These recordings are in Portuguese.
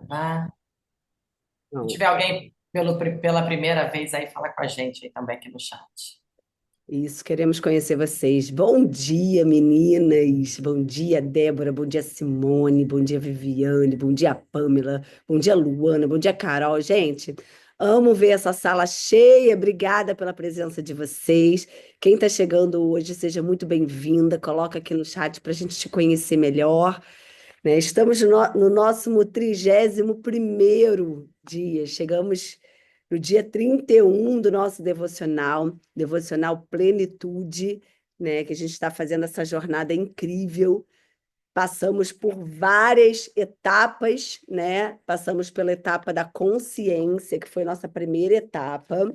Ah, se Não, tiver alguém pela primeira vez aí, fala com a gente aí também aqui no chat. isso, queremos conhecer vocês. Bom dia, meninas. Bom dia, Débora. Bom dia, Simone. Bom dia, Viviane. Bom dia, Pamela. Bom dia, Luana. Bom dia, Carol. Gente, amo ver essa sala cheia. Obrigada pela presença de vocês. Quem está chegando hoje, seja muito bem-vinda. Coloca aqui no chat para a gente te conhecer melhor. Né? Estamos no nosso 31º dia. Chegamos no dia 31 do nosso devocional Plenitude, né? Que a gente está fazendo essa jornada incrível. Passamos por várias etapas, né? Passamos pela etapa da consciência, que foi nossa primeira etapa,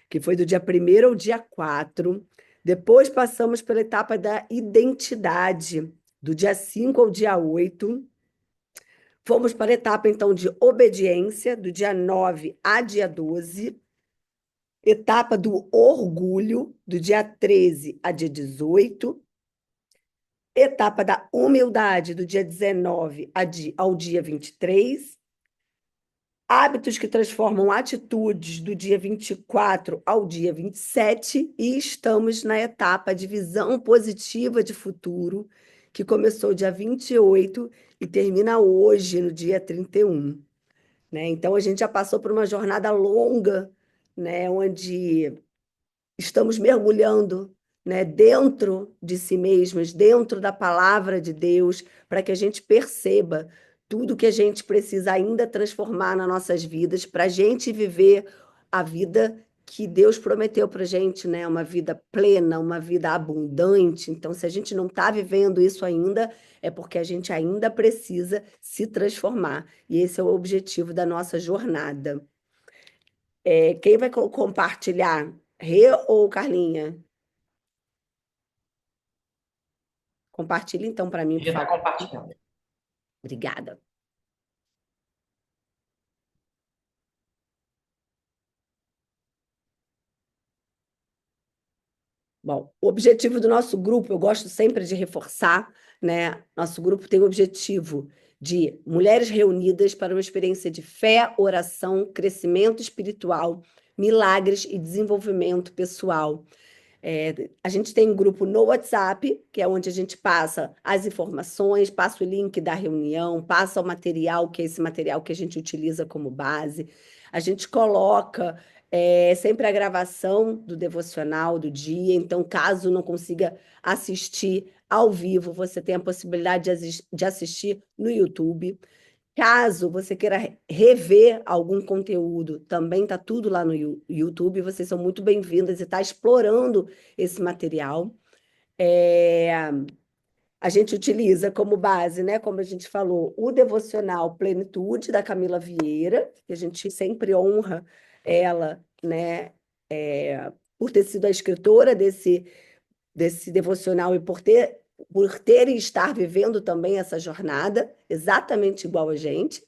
que foi do dia 1º ao dia 4. Depois passamos pela etapa da identidade, do dia 5 ao dia 8. Fomos para a etapa, então, de obediência, do dia 9 a dia 12. Etapa do orgulho, do dia 13 a dia 18. Etapa da humildade, do dia 19 ao dia 23. Hábitos que transformam atitudes, do dia 24 ao dia 27. E estamos na etapa de visão positiva de futuro, que começou dia 28 e termina hoje, no dia 31. Né? Então, a gente já passou por uma jornada longa, né? Onde estamos mergulhando, né? Dentro de si mesmos, dentro da palavra de Deus, para que a gente perceba tudo que a gente precisa ainda transformar nas nossas vidas, para a gente viver a vida que Deus prometeu para a gente, né? Uma vida plena, uma vida abundante. Então, se a gente não está vivendo isso ainda, é porque a gente ainda precisa se transformar. E esse é o objetivo da nossa jornada. Quem vai compartilhar? Rê ou Carlinha? Compartilha então para mim, por Ele está favor. compartilhando. Obrigada. Bom, o objetivo do nosso grupo, eu gosto sempre de reforçar, né? Nosso grupo tem o objetivo de mulheres reunidas para uma experiência de fé, oração, crescimento espiritual, milagres e desenvolvimento pessoal. A gente tem um grupo no WhatsApp, que é onde a gente passa as informações, passa o link da reunião, passa o material, que é esse material que a gente utiliza como base. A gente coloca sempre a gravação do devocional do dia, então, caso não consiga assistir ao vivo, você tem a possibilidade de assistir no YouTube. Caso você queira rever algum conteúdo, também está tudo lá no YouTube. Vocês são muito bem-vindas e está explorando esse material. É, a gente utiliza como base, né, como a gente falou, o devocional Plenitude, da Camila Vieira, que a gente sempre honra ela, né, por ter sido a escritora desse devocional e por ter e estar vivendo também essa jornada, exatamente igual a gente,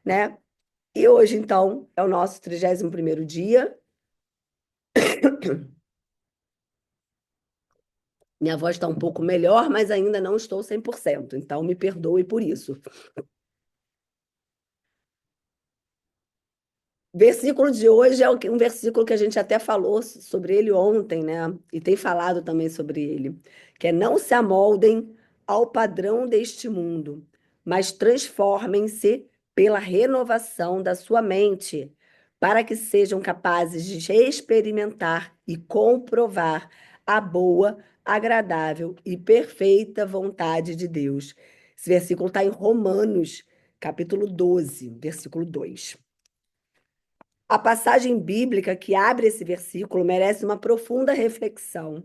né? E hoje, então, é o nosso 31º dia. Minha voz está um pouco melhor, mas ainda não estou 100%, então me perdoe por isso. Versículo de hoje é um versículo que a gente até falou sobre ele ontem, né? E tem falado também sobre ele, que é: não se amoldem ao padrão deste mundo, mas transformem-se pela renovação da sua mente, para que sejam capazes de experimentar e comprovar a boa, agradável e perfeita vontade de Deus. Esse versículo está em Romanos, capítulo 12, versículo 2. A passagem bíblica que abre esse versículo merece uma profunda reflexão.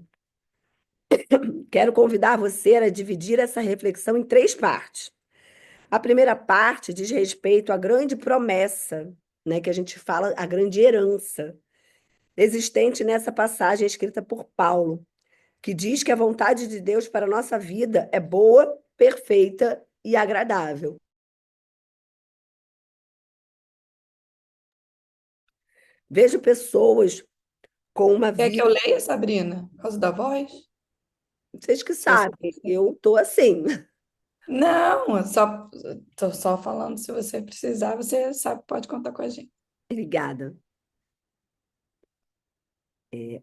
Quero convidar você a dividir essa reflexão em três partes. A primeira parte diz respeito à grande promessa, né, que a gente fala, a grande herança existente nessa passagem escrita por Paulo, que diz que a vontade de Deus para a nossa vida é boa, perfeita e agradável. Vejo pessoas com uma Quer que vida, eu leia, Sabrina? Por causa da voz? vocês que Quer ser- sabem, eu estou assim. Não, eu só tô só falando, se você precisar, você sabe, pode contar com a gente. Obrigada.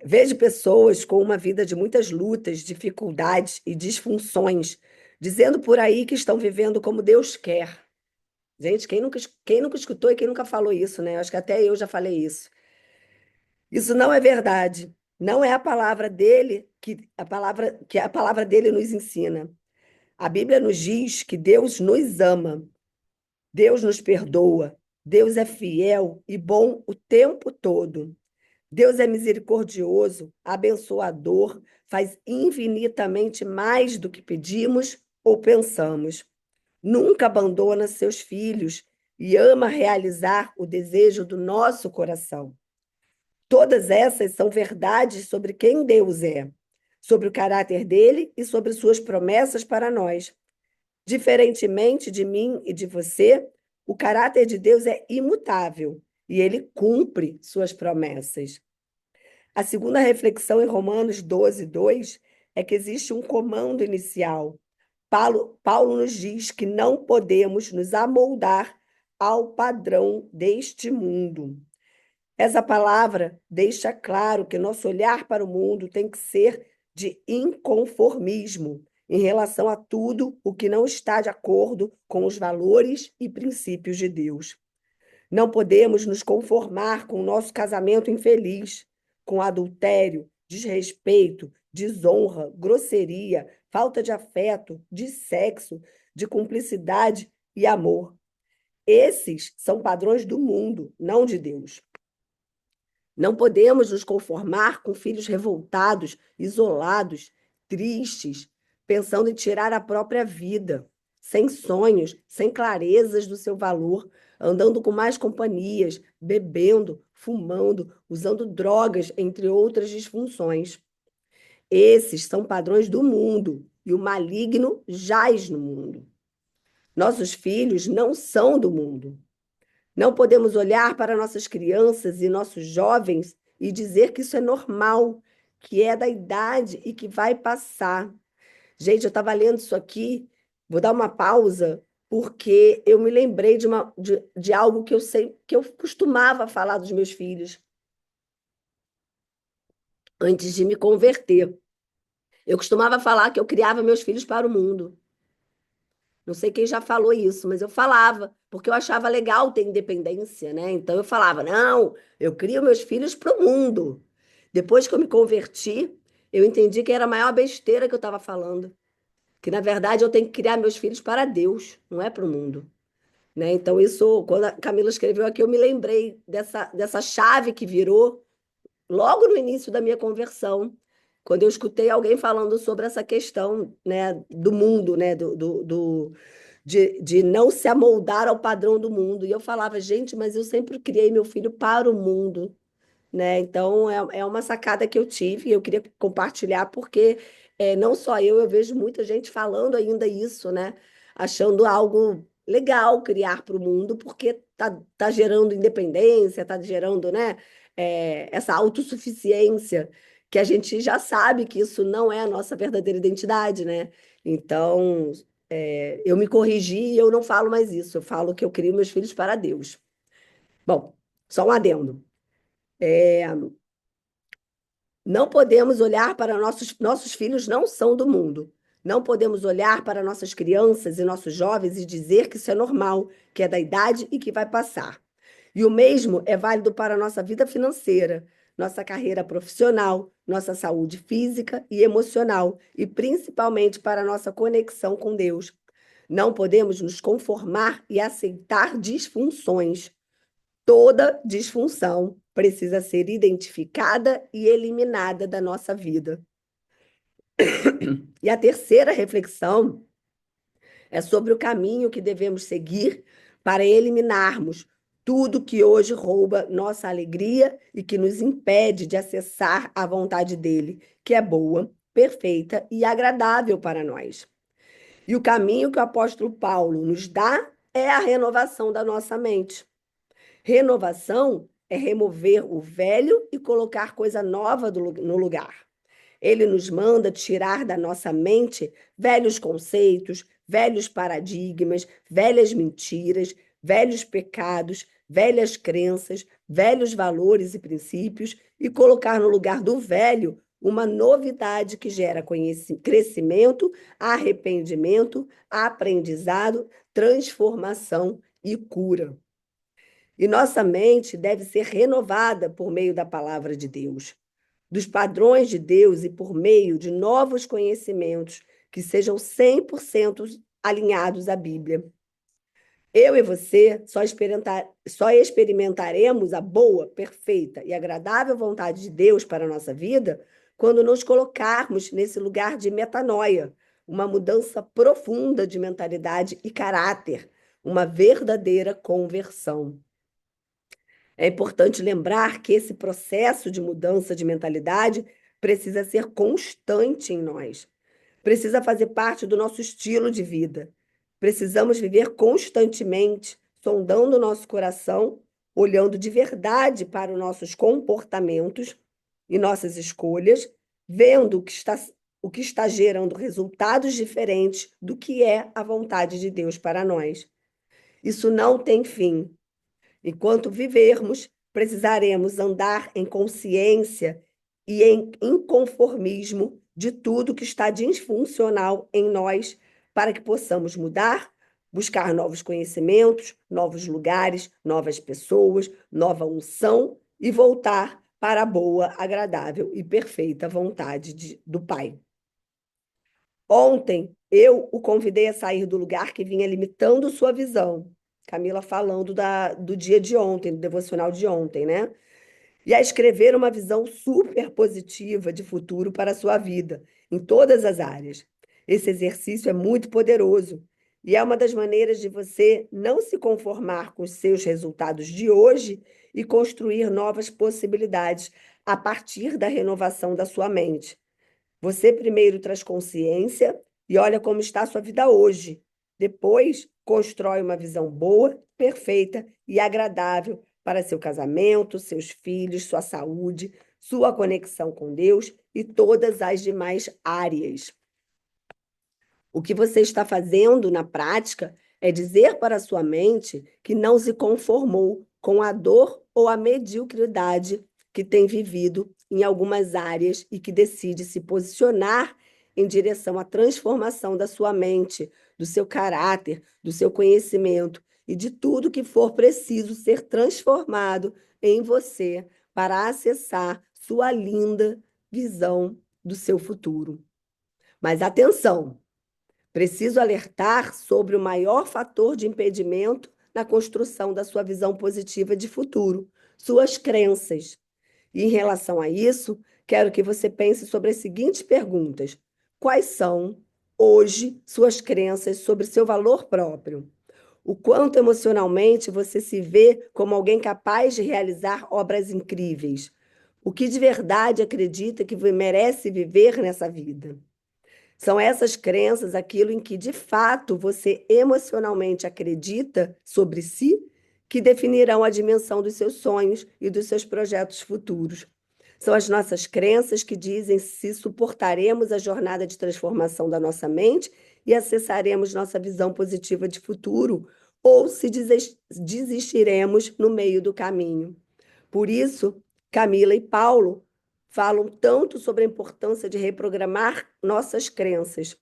Vejo pessoas com uma vida de muitas lutas, dificuldades e disfunções, dizendo por aí que estão vivendo como Deus quer. Gente, quem nunca escutou e quem nunca falou isso, né? Eu acho que até eu já falei isso. Isso não é verdade. Não é a palavra dele que a palavra dele nos ensina. A Bíblia nos diz que Deus nos ama, Deus nos perdoa, Deus é fiel e bom o tempo todo. Deus é misericordioso, abençoador, faz infinitamente mais do que pedimos ou pensamos. Nunca abandona seus filhos e ama realizar o desejo do nosso coração. Todas essas são verdades sobre quem Deus é, sobre o caráter dele e sobre suas promessas para nós. Diferentemente de mim e de você, o caráter de Deus é imutável e ele cumpre suas promessas. A segunda reflexão em Romanos 12, 2 é que existe um comando inicial. Paulo nos diz que não podemos nos amoldar ao padrão deste mundo. Essa palavra deixa claro que nosso olhar para o mundo tem que ser de inconformismo em relação a tudo o que não está de acordo com os valores e princípios de Deus. Não podemos nos conformar com o nosso casamento infeliz, com adultério, desrespeito, desonra, grosseria, falta de afeto, de sexo, de cumplicidade e amor. Esses são padrões do mundo, não de Deus. Não podemos nos conformar com filhos revoltados, isolados, tristes, pensando em tirar a própria vida, sem sonhos, sem clarezas do seu valor, andando com mais companhias, bebendo, fumando, usando drogas, entre outras disfunções. Esses são padrões do mundo e o maligno jaz no mundo. Nossos filhos não são do mundo. Não podemos olhar para nossas crianças e nossos jovens e dizer que isso é normal, que é da idade e que vai passar. Gente, eu estava lendo isso aqui, vou dar uma pausa, porque eu me lembrei de algo que eu sei, que eu costumava falar dos meus filhos antes de me converter. Eu costumava falar que eu criava meus filhos para o mundo. Não sei quem já falou isso, mas eu falava, porque eu achava legal ter independência, né? Então eu falava: não, eu crio meus filhos para o mundo. Depois que eu me converti, eu entendi que era a maior besteira que eu estava falando. Que na verdade eu tenho que criar meus filhos para Deus, não é para o mundo. Né? Então, isso, quando a Camila escreveu aqui, eu me lembrei dessa chave que virou logo no início da minha conversão, quando eu escutei alguém falando sobre essa questão, né, do mundo, né, de não se amoldar ao padrão do mundo. E eu falava, gente, mas eu sempre criei meu filho para o mundo, né? Então, é uma sacada que eu tive e eu queria compartilhar, porque não só eu vejo muita gente falando ainda isso, né? Achando algo legal criar para o mundo, porque tá gerando independência, tá gerando, né, essa autossuficiência, que a gente já sabe que isso não é a nossa verdadeira identidade, né? Então, eu me corrigi e eu não falo mais isso, eu falo que eu crio meus filhos para Deus. Bom, só um adendo. Não podemos olhar para nossos filhos não são do mundo. Não podemos olhar para nossas crianças e nossos jovens e dizer que isso é normal, que é da idade e que vai passar. E o mesmo é válido para a nossa vida financeira, nossa carreira profissional, nossa saúde física e emocional, e principalmente para a nossa conexão com Deus. Não podemos nos conformar e aceitar disfunções. Toda disfunção precisa ser identificada e eliminada da nossa vida. E a terceira reflexão é sobre o caminho que devemos seguir para eliminarmos tudo que hoje rouba nossa alegria e que nos impede de acessar a vontade dele, que é boa, perfeita e agradável para nós. E o caminho que o apóstolo Paulo nos dá é a renovação da nossa mente. Renovação é remover o velho e colocar coisa nova no lugar. Ele nos manda tirar da nossa mente velhos conceitos, velhos paradigmas, velhas mentiras, velhos pecados, velhas crenças, velhos valores e princípios e colocar no lugar do velho uma novidade que gera crescimento, arrependimento, aprendizado, transformação e cura. E nossa mente deve ser renovada por meio da palavra de Deus, dos padrões de Deus e por meio de novos conhecimentos que sejam 100% alinhados à Bíblia. Eu e você só experimentaremos a boa, perfeita e agradável vontade de Deus para a nossa vida quando nos colocarmos nesse lugar de metanoia, uma mudança profunda de mentalidade e caráter, uma verdadeira conversão. É importante lembrar que esse processo de mudança de mentalidade precisa ser constante em nós. Precisa fazer parte do nosso estilo de vida. Precisamos viver constantemente, sondando o nosso coração, olhando de verdade para os nossos comportamentos e nossas escolhas, vendo o que está gerando resultados diferentes do que é a vontade de Deus para nós. Isso não tem fim. Enquanto vivermos, precisaremos andar em consciência e em inconformismo de tudo que está disfuncional em nós, para que possamos mudar, buscar novos conhecimentos, novos lugares, novas pessoas, nova unção e voltar para a boa, agradável e perfeita vontade do Pai. Ontem, eu o convidei a sair do lugar que vinha limitando sua visão. Camila falando do dia de ontem, do devocional de ontem, né? E a escrever uma visão super positiva de futuro para a sua vida, em todas as áreas. Esse exercício é muito poderoso e é uma das maneiras de você não se conformar com os seus resultados de hoje e construir novas possibilidades a partir da renovação da sua mente. Você primeiro traz consciência e olha como está a sua vida hoje. Depois, constrói uma visão boa, perfeita e agradável para seu casamento, seus filhos, sua saúde, sua conexão com Deus e todas as demais áreas. O que você está fazendo na prática é dizer para a sua mente que não se conformou com a dor ou a mediocridade que tem vivido em algumas áreas e que decide se posicionar em direção à transformação da sua mente, do seu caráter, do seu conhecimento e de tudo que for preciso ser transformado em você para acessar sua linda visão do seu futuro. Mas atenção! Preciso alertar sobre o maior fator de impedimento na construção da sua visão positiva de futuro, suas crenças. E em relação a isso, quero que você pense sobre as seguintes perguntas: quais são, hoje, suas crenças sobre seu valor próprio? O quanto emocionalmente você se vê como alguém capaz de realizar obras incríveis? O que de verdade acredita que merece viver nessa vida? São essas crenças aquilo em que, de fato, você emocionalmente acredita sobre si, que definirão a dimensão dos seus sonhos e dos seus projetos futuros. São as nossas crenças que dizem se suportaremos a jornada de transformação da nossa mente e acessaremos nossa visão positiva de futuro, ou se desistiremos no meio do caminho. Por isso, Camila e Paulo falam tanto sobre a importância de reprogramar nossas crenças.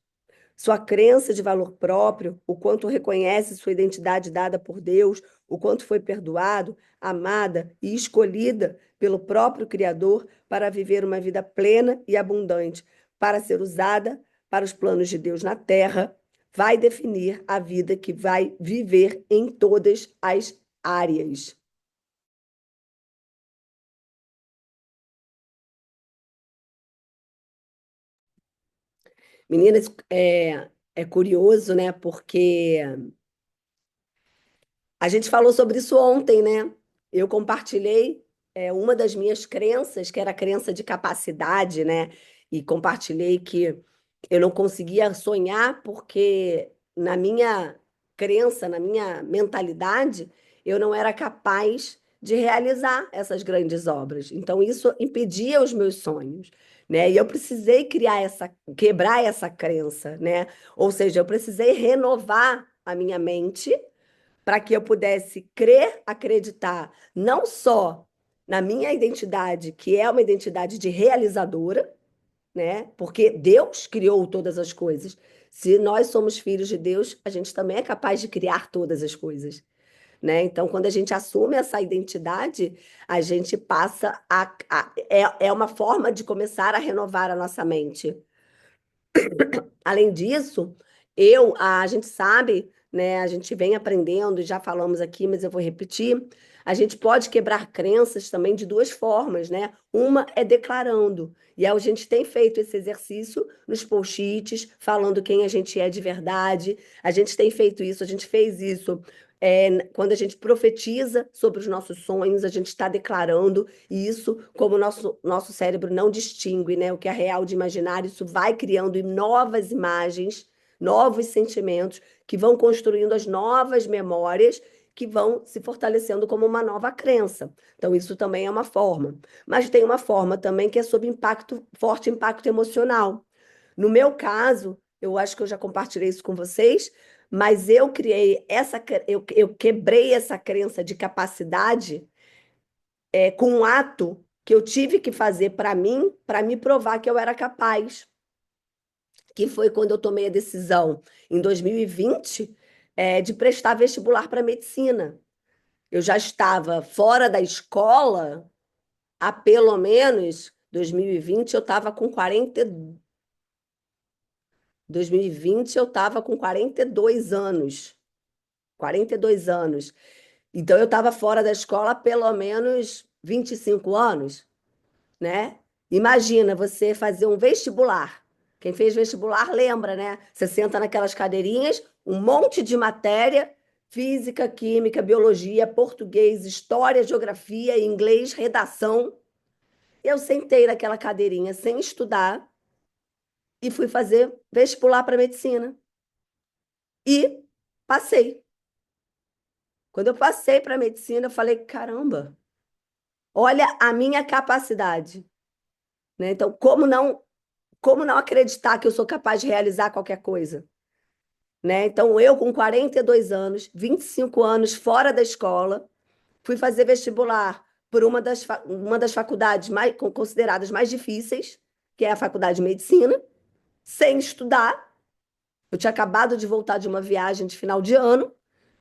Sua crença de valor próprio, o quanto reconhece sua identidade dada por Deus, o quanto foi perdoado, amada e escolhida pelo próprio Criador para viver uma vida plena e abundante, para ser usada para os planos de Deus na Terra, vai definir a vida que vai viver em todas as áreas. Meninas, é curioso, né? Porque a gente falou sobre isso ontem, né? Eu compartilhei uma das minhas crenças, que era a crença de capacidade, né? E compartilhei que eu não conseguia sonhar porque na minha crença, na minha mentalidade, eu não era capaz de realizar essas grandes obras. Então, isso impedia os meus sonhos. né? E eu precisei quebrar essa crença, né? Ou seja, eu precisei renovar a minha mente para que eu pudesse crer, acreditar, não só na minha identidade, que é uma identidade de realizadora, né? Porque Deus criou todas as coisas. Se nós somos filhos de Deus, a gente também é capaz de criar todas as coisas, né? Então, quando a gente assume essa identidade, a gente passa é uma forma de começar a renovar a nossa mente. Além disso, a gente sabe, né? A gente vem aprendendo, já falamos aqui, mas eu vou repetir. A gente pode quebrar crenças também de duas formas, né? Uma é declarando. E a gente tem feito esse exercício nos post-its, falando quem a gente é de verdade. A gente tem feito isso, a gente fez isso. Quando a gente profetiza sobre os nossos sonhos, a gente está declarando, e isso, como o nosso cérebro não distingue, né, o que é real de imaginário, isso vai criando novas imagens, novos sentimentos, que vão construindo as novas memórias, que vão se fortalecendo como uma nova crença. Então, isso também é uma forma. Mas tem uma forma também que é sob forte impacto emocional. No meu caso, eu acho que eu já compartilhei isso com vocês, mas eu quebrei essa crença de capacidade com um ato que eu tive que fazer para mim, para me provar que eu era capaz, que foi quando eu tomei a decisão, em 2020, de prestar vestibular para medicina. Eu já estava fora da escola há pelo menos 2020, eu estava com 2020 eu estava com 42 anos. 42 anos. Então, eu estava fora da escola há pelo menos 25 anos, né? Imagina você fazer um vestibular. Quem fez vestibular lembra, né? Você senta naquelas cadeirinhas, um monte de matéria, física, química, biologia, português, história, geografia, inglês, redação. Eu sentei naquela cadeirinha sem estudar e fui fazer vestibular para medicina. E passei. Quando eu passei para medicina, eu falei: caramba, olha a minha capacidade, né? Então, como não acreditar que eu sou capaz de realizar qualquer coisa, né? Então, eu com 42 anos, 25 anos fora da escola, fui fazer vestibular por uma das faculdades consideradas mais difíceis, que é a faculdade de medicina, sem estudar. Eu tinha acabado de voltar de uma viagem de final de ano.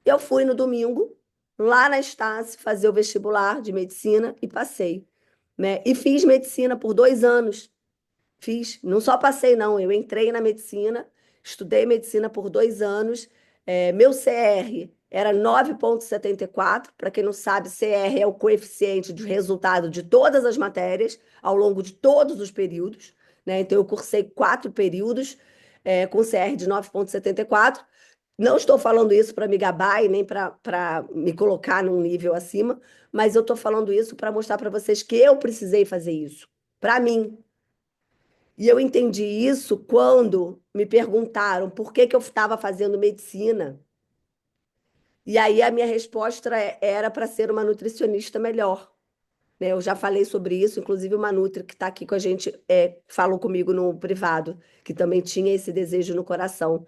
Eu fui no domingo, lá na Estácio, fazer o vestibular de medicina e passei, né? E fiz medicina por 2 anos. Fiz, não só passei, não. Eu entrei na medicina, estudei medicina por 2 anos. Meu CR era 9,74. Para quem não sabe, CR é o coeficiente de resultado de todas as matérias ao longo de todos os períodos, né? Então, eu cursei 4 períodos, com CR de 9,74. Não estou falando isso para me gabar e nem para me colocar num nível acima, mas eu estou falando isso para mostrar para vocês que eu precisei fazer isso, para mim. E eu entendi isso quando me perguntaram por que que eu estava fazendo medicina. E aí a minha resposta era para ser uma nutricionista melhor, né? Eu já falei sobre isso, inclusive uma nutri que está aqui com a gente falou comigo no privado, que também tinha esse desejo no coração.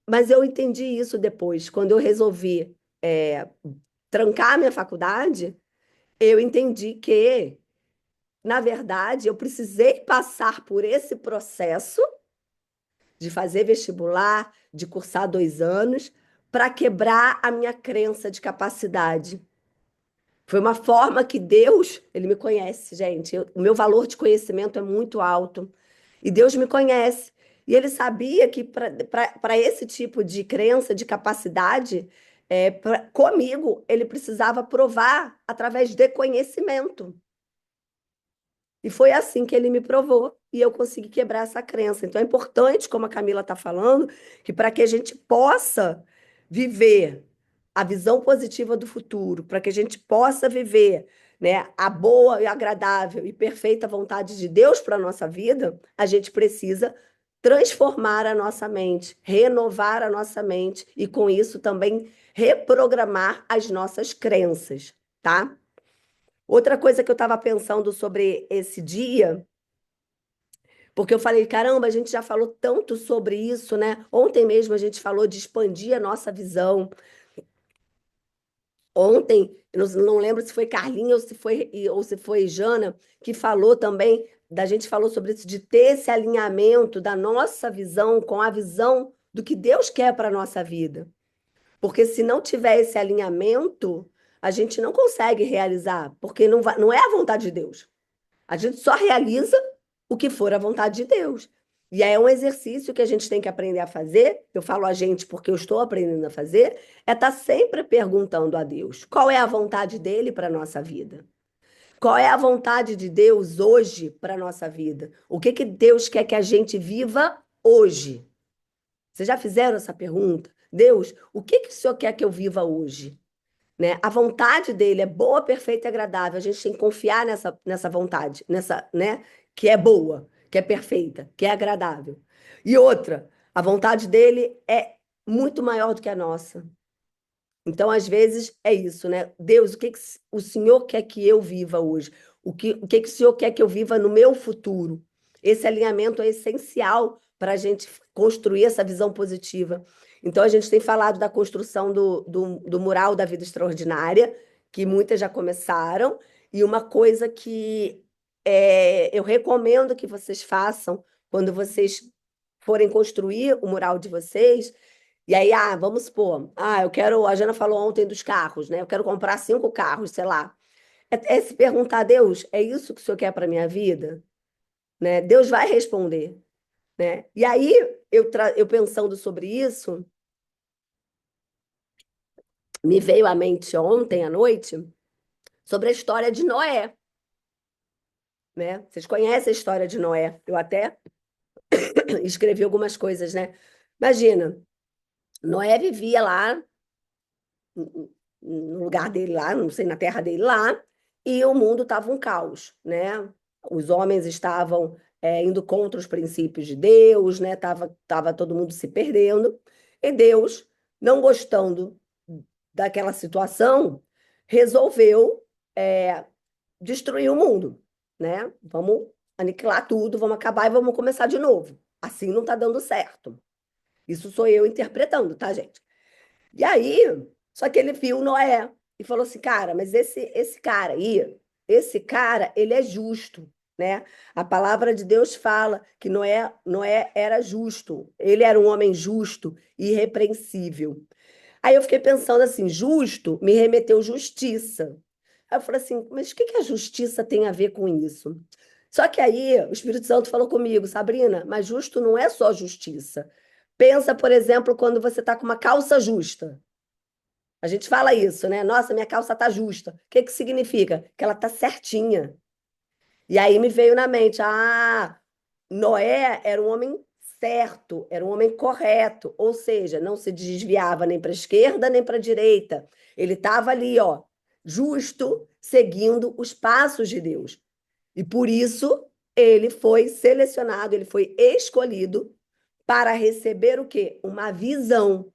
Mas eu entendi isso depois, quando eu resolvi trancar a minha faculdade, eu entendi que, na verdade, eu precisei passar por esse processo de fazer vestibular, de cursar 2 anos, para quebrar a minha crença de capacidade. Foi uma forma que Deus, ele me conhece, gente. O meu valor de conhecimento é muito alto. E Deus me conhece. E ele sabia que para esse tipo de crença, de capacidade, comigo, ele precisava provar através de conhecimento. E foi assim que ele me provou e eu consegui quebrar essa crença. Então é importante, como a Camila está falando, que para que a gente possa viver a visão positiva do futuro, para que a gente possa viver, né, a boa e agradável e perfeita vontade de Deus para a nossa vida, a gente precisa transformar a nossa mente, renovar a nossa mente e, com isso, também reprogramar as nossas crenças, tá? Outra coisa que eu estava pensando sobre esse dia, porque eu falei, caramba, a gente já falou tanto sobre isso, né? Ontem mesmo a gente falou de expandir a nossa visão. Ontem, eu não lembro se foi Carlinha ou se foi Jana, que falou também, da gente falou sobre isso, de ter esse alinhamento da nossa visão com a visão do que Deus quer para a nossa vida. Porque se não tiver esse alinhamento, a gente não consegue realizar, porque não é a vontade de Deus. A gente só realiza o que for a vontade de Deus. E aí é um exercício que a gente tem que aprender a fazer. Eu falo a gente porque eu estou aprendendo a fazer, é estar sempre perguntando a Deus qual é a vontade dele para a nossa vida. Qual é a vontade de Deus hoje para a nossa vida? O que que Deus quer que a gente viva hoje? Vocês já fizeram essa pergunta? Deus, o que que o Senhor quer que eu viva hoje? Né? A vontade dele é boa, perfeita e agradável. A gente tem que confiar nessa vontade, né? Que é boa, que é perfeita, que é agradável. E outra, a vontade dele é muito maior do que a nossa. Então, às vezes, é isso, né? Deus, o que que o Senhor quer que eu viva hoje? O que que o Senhor quer que eu viva no meu futuro? Esse alinhamento é essencial para a gente construir essa visão positiva. Então, a gente tem falado da construção do mural da vida extraordinária, que muitas já começaram, e uma coisa que eu recomendo que vocês façam quando vocês forem construir o mural de vocês, e aí, vamos supor, eu quero, a Jana falou ontem dos carros, né? Eu quero comprar 5 carros, sei lá. É se perguntar a Deus, é isso que o Senhor quer para minha vida? Né? Deus vai responder, né? E aí, eu pensando sobre isso, me veio à mente ontem à noite sobre a história de Noé, né? Vocês conhecem a história de Noé? Eu até escrevi algumas coisas, né? Imagina, Noé vivia lá no lugar dele lá, não sei, na terra dele lá, e o mundo estava um caos, né? Os homens estavam indo contra os princípios de Deus, né? Tava todo mundo se perdendo, e Deus, não gostando daquela situação, resolveu destruir o mundo, né? Vamos aniquilar tudo, vamos acabar e vamos começar de novo. Assim não está dando certo. Isso sou eu interpretando, tá, gente? E aí, só que ele viu Noé e falou assim, cara, mas esse cara aí, esse cara, ele é justo, né? A palavra de Deus fala que Noé era justo, ele era um homem justo e irrepreensível. Aí eu fiquei pensando assim, justo me remeteu justiça. Aí eu falei assim, mas o que que a justiça tem a ver com isso? Só que aí o Espírito Santo falou comigo, Sabrina, mas justo não é só justiça. Pensa, por exemplo, quando você está com uma calça justa. A gente fala isso, né? Nossa, minha calça tá justa. O que que significa? Que ela tá certinha. E aí me veio na mente, Noé era um homem certo, era um homem correto, ou seja, não se desviava nem para a esquerda nem para a direita. Ele estava ali, ó, justo, seguindo os passos de Deus. E por isso ele foi selecionado, ele foi escolhido para receber o quê? Uma visão.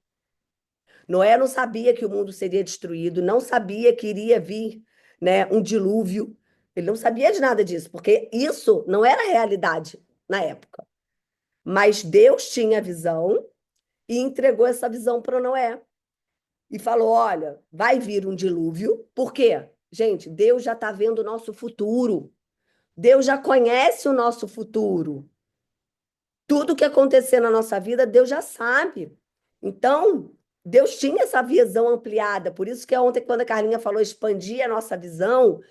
Noé não sabia que o mundo seria destruído, não sabia que iria vir, né, um dilúvio. Ele não sabia de nada disso, porque isso não era realidade na época. Mas Deus tinha visão e entregou essa visão para Noé. E falou: olha, vai vir um dilúvio. Por quê? Gente, Deus já está vendo o nosso futuro. Deus já conhece o nosso futuro. Tudo que acontecer na nossa vida, Deus já sabe. Então, Deus tinha essa visão ampliada. Por isso que ontem, quando a Carlinha falou expandir a nossa visão,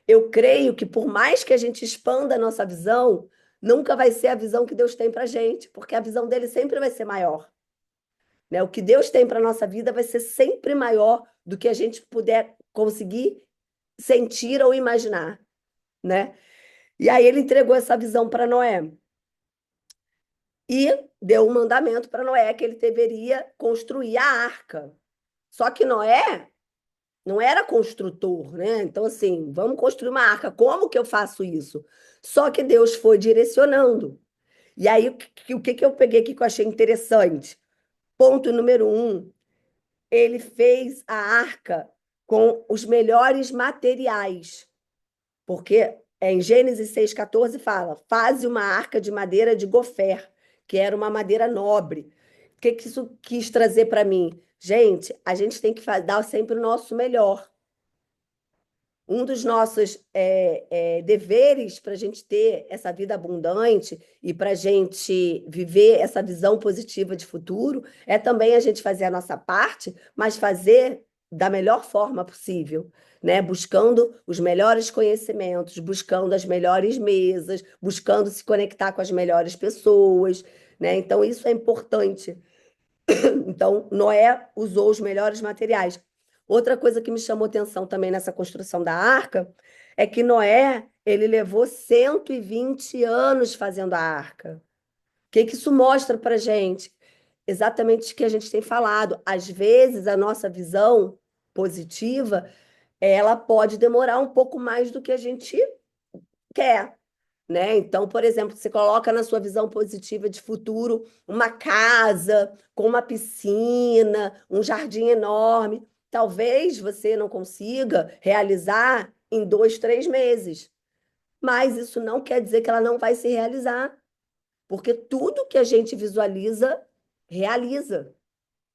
eu creio que por mais que a gente expanda a nossa visão, nunca vai ser a visão que Deus tem para a gente, porque a visão dele sempre vai ser maior. Né? O que Deus tem para a nossa vida vai ser sempre maior do que a gente puder conseguir sentir ou imaginar. Né? E aí ele entregou essa visão para Noé. E deu um mandamento para Noé que ele deveria construir a arca. Só que Noé não era construtor, né? Então, assim, vamos construir uma arca. Como que eu faço isso? Só que Deus foi direcionando. E aí, o que eu peguei aqui que eu achei interessante? Ponto número 1, ele fez a arca com os melhores materiais. Porque em Gênesis 6,14 fala: faze uma arca de madeira de gofer, que era uma madeira nobre. O que que isso quis trazer para mim? Gente, a gente tem que dar sempre o nosso melhor. Um dos nossos deveres para a gente ter essa vida abundante e para a gente viver essa visão positiva de futuro é também a gente fazer a nossa parte, mas fazer da melhor forma possível, né? Buscando os melhores conhecimentos, buscando as melhores mesas, buscando se conectar com as melhores pessoas, né? Então, isso é importante. Então, Noé usou os melhores materiais. Outra coisa que me chamou atenção também nessa construção da arca é que Noé, ele levou 120 anos fazendo a arca. O que que isso mostra para gente? Exatamente o que a gente tem falado. Às vezes, a nossa visão positiva, ela pode demorar um pouco mais do que a gente quer, né? Então, por exemplo, você coloca na sua visão positiva de futuro uma casa com uma piscina, um jardim enorme. Talvez você não consiga realizar em 2, 3 meses, mas isso não quer dizer que ela não vai se realizar, porque tudo que a gente visualiza, realiza.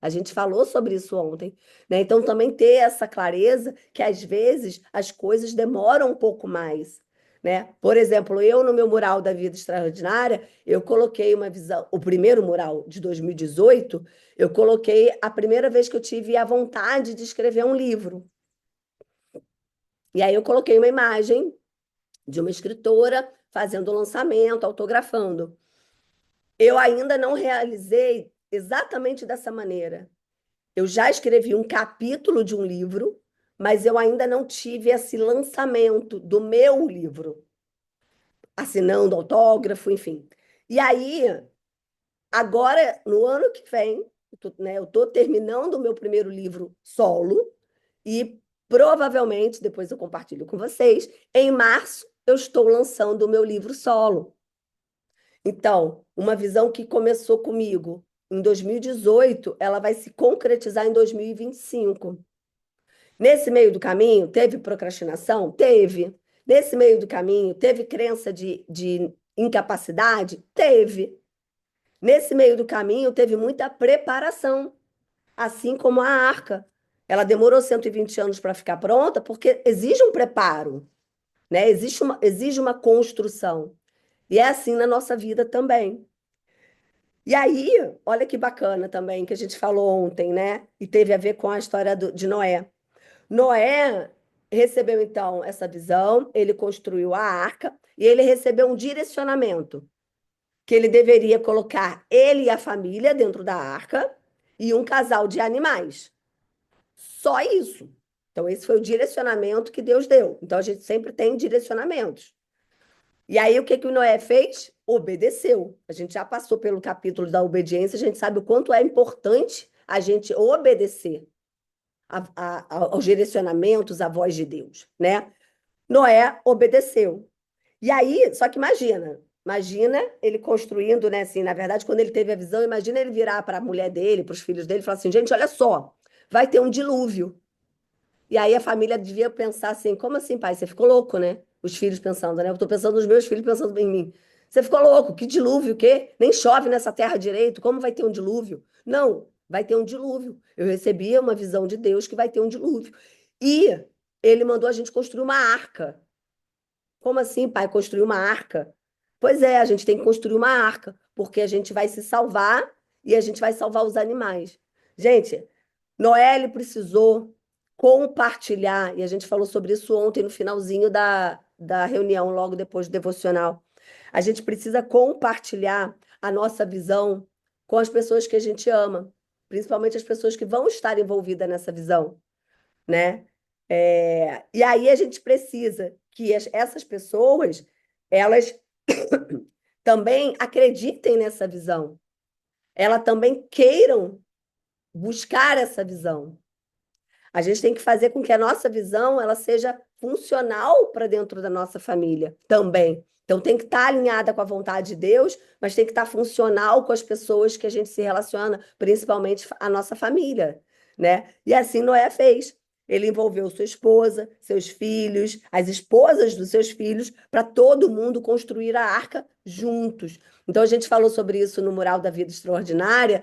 A gente falou sobre isso ontem, né? Então, também ter essa clareza que às vezes as coisas demoram um pouco mais, né? Por exemplo, eu no meu mural da Vida Extraordinária, eu coloquei uma visão, o primeiro mural de 2018, eu coloquei a primeira vez que eu tive a vontade de escrever um livro. E aí eu coloquei uma imagem de uma escritora fazendo o lançamento, autografando. Eu ainda não realizei exatamente dessa maneira. Eu já escrevi um capítulo de um livro, mas eu ainda não tive esse lançamento do meu livro, assinando autógrafo, enfim. E aí, agora, no ano que vem, eu estou terminando o meu primeiro livro solo e provavelmente, depois eu compartilho com vocês, em março eu estou lançando o meu livro solo. Então, uma visão que começou comigo em 2018, ela vai se concretizar em 2025. Nesse meio do caminho, teve procrastinação? Teve. Nesse meio do caminho, teve crença de incapacidade? Teve. Nesse meio do caminho, teve muita preparação, assim como a arca. Ela demorou 120 anos para ficar pronta, porque exige um preparo, né? Exige uma construção. E é assim na nossa vida também. E aí, olha que bacana também, que a gente falou ontem, né? E teve a ver com a história de Noé. Noé recebeu então essa visão, ele construiu a arca e ele recebeu um direcionamento que ele deveria colocar ele e a família dentro da arca e um casal de animais. Só isso. Então, esse foi o direcionamento que Deus deu. Então, a gente sempre tem direcionamentos. E aí, o que que o Noé fez? Obedeceu. A gente já passou pelo capítulo da obediência, a gente sabe o quanto é importante a gente obedecer aos direcionamentos, à voz de Deus, né? Noé obedeceu. E aí, só que imagina ele construindo, né? Assim, na verdade, quando ele teve a visão, imagina ele virar para a mulher dele, para os filhos dele, e falar assim: gente, olha só, vai ter um dilúvio. E aí a família devia pensar assim: como assim, pai? Você ficou louco, né? Os filhos pensando, né? Eu estou pensando nos meus filhos pensando em mim. Você ficou louco? Que dilúvio, o quê? Nem chove nessa terra direito, como vai ter um dilúvio? Não, vai ter um dilúvio. Eu recebi uma visão de Deus que vai ter um dilúvio. E ele mandou a gente construir uma arca. Como assim, pai, construir uma arca? Pois é, a gente tem que construir uma arca, porque a gente vai se salvar e a gente vai salvar os animais. Gente, Noé ele precisou compartilhar, e a gente falou sobre isso ontem no finalzinho da reunião, logo depois do devocional. A gente precisa compartilhar a nossa visão com as pessoas que a gente ama, principalmente as pessoas que vão estar envolvidas nessa visão, né? E aí a gente precisa que essas pessoas, elas também acreditem nessa visão, elas também queiram buscar essa visão. A gente tem que fazer com que a nossa visão ela seja funcional para dentro da nossa família também. Então tem que estar alinhada com a vontade de Deus, mas tem que estar funcional com as pessoas que a gente se relaciona, principalmente a nossa família, né? E assim Noé fez. ele envolveu sua esposa, seus filhos, as esposas dos seus filhos, para todo mundo construir a arca juntos. Então, a gente falou sobre isso no Mural da Vida Extraordinária,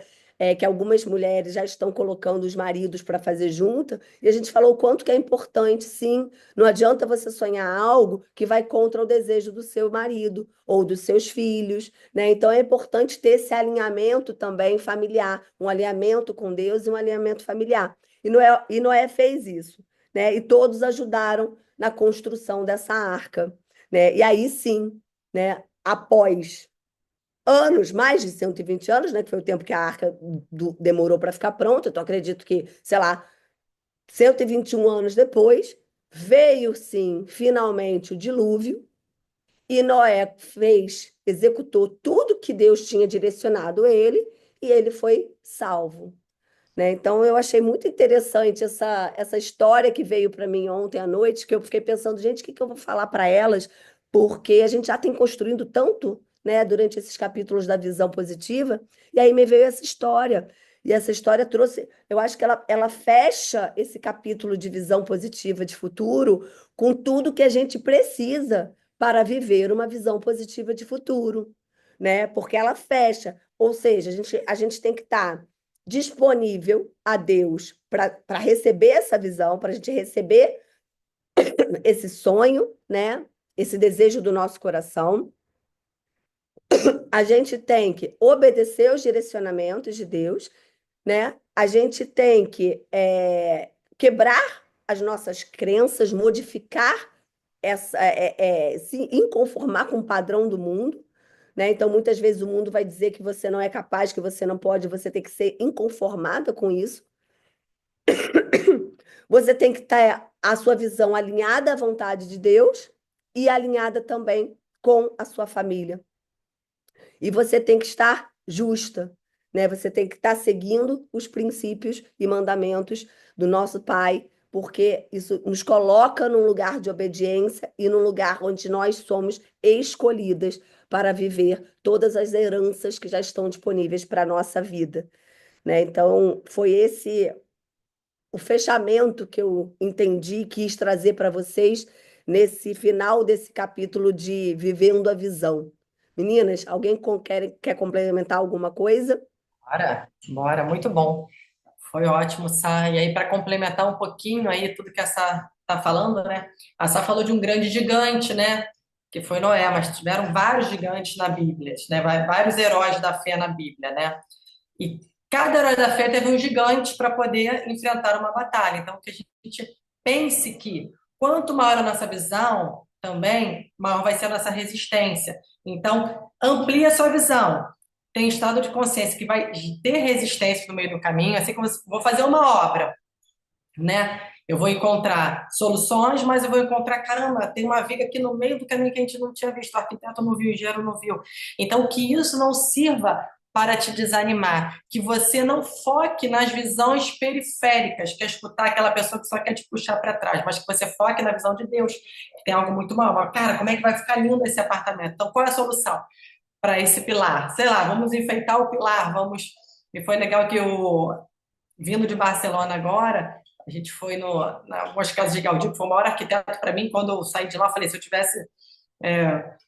que algumas mulheres já estão colocando os maridos para fazer junto, e a gente falou o quanto que é importante, sim. Não adianta você sonhar algo que vai contra o desejo do seu marido ou dos seus filhos, né? Então, é importante ter esse alinhamento também familiar, um alinhamento com Deus e um alinhamento familiar. E Noé fez isso, né? E todos ajudaram na construção dessa arca, né? E aí sim, né? Após anos, mais de 120 anos, né? Que foi o tempo que a arca demorou para ficar pronta. Então, acredito que, sei lá, 121 anos depois, veio sim, finalmente, o dilúvio, e Noé executou tudo que Deus tinha direcionado a ele, e ele foi salvo, né? Então, eu achei muito interessante essa história que veio para mim ontem à noite, que eu fiquei pensando, gente, o que eu vou falar para elas? Porque a gente já tem construindo tanto, né, durante esses capítulos da visão positiva, e aí me veio essa história. E essa história trouxe, eu acho que ela fecha esse capítulo de visão positiva de futuro com tudo que a gente precisa para viver uma visão positiva de futuro, né? Porque ela fecha, ou seja, a gente tem que estar disponível a Deus para receber essa visão, para a gente receber esse sonho, né? Esse desejo do nosso coração. A gente tem que obedecer os direcionamentos de Deus, né? A gente tem que quebrar as nossas crenças, modificar se inconformar com o padrão do mundo, né? Então, muitas vezes o mundo vai dizer que você não é capaz, que você não pode, você tem que ser inconformada com isso. Você tem que ter a sua visão alinhada à vontade de Deus e alinhada também com a sua família. E você tem que estar justa, né? Você tem que estar seguindo os princípios e mandamentos do nosso Pai, porque isso nos coloca num lugar de obediência e num lugar onde nós somos escolhidas para viver todas as heranças que já estão disponíveis para a nossa vida, né? Então, foi esse o fechamento que eu entendi e quis trazer para vocês nesse final desse capítulo de Vivendo a Visão. Meninas, alguém quer complementar alguma coisa? Bora, bora, muito bom. Foi ótimo, Sá. E aí, para complementar um pouquinho aí tudo que a Sá está falando, né? A Sá falou de um grande gigante, né? Que foi Noé, mas tiveram vários gigantes na Bíblia, né? Vários heróis da fé na Bíblia, né? E cada herói da fé teve um gigante para poder enfrentar uma batalha. Então, que a gente pense que quanto maior a nossa visão, também maior vai ser a nossa resistência. Então, amplie a sua visão. Tem estado de consciência que vai ter resistência no meio do caminho, assim como vou fazer uma obra, né? Eu vou encontrar soluções, mas eu vou encontrar, caramba, tem uma viga aqui no meio do caminho que a gente não tinha visto, o arquiteto não viu, o engenheiro não viu. Então, que isso não sirva para te desanimar, que você não foque nas visões periféricas, que é escutar aquela pessoa que só quer te puxar para trás, mas que você foque na visão de Deus, que tem algo muito mal. Cara, como é que vai ficar lindo esse apartamento? Então, qual é a solução para esse pilar? Sei lá, vamos enfeitar o pilar, vamos... E foi legal que vindo de Barcelona agora, a gente foi na algumas casas de Gaudí, que foi o maior arquiteto para mim. Quando eu saí de lá, eu falei, se eu tivesse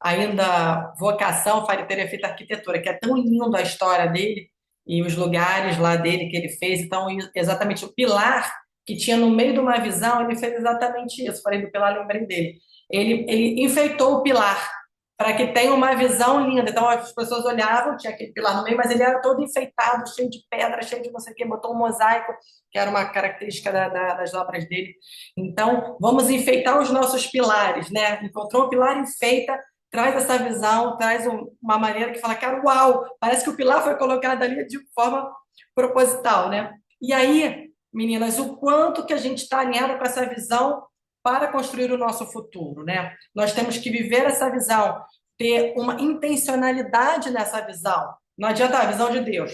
ainda vocação, teria feito arquitetura, que é tão lindo a história dele e os lugares lá dele que ele fez. Então, exatamente o pilar que tinha no meio de uma visão, ele fez exatamente isso. Falei do pilar, lembrei dele. Ele enfeitou o pilar para que tenha uma visão linda. Então, as pessoas olhavam, tinha aquele pilar no meio, mas ele era todo enfeitado, cheio de pedra, cheio de não sei o quê, botou um mosaico, que era uma característica das obras dele. Então, vamos enfeitar os nossos pilares, né? Encontrou o pilar, enfeita, traz essa visão, traz uma maneira que fala, cara, uau, parece que o pilar foi colocado ali de forma proposital, né? E aí, meninas, o quanto que a gente está alinhado com essa visão para construir o nosso futuro, né? Nós temos que viver essa visão, ter uma intencionalidade nessa visão. Não adianta a visão de Deus,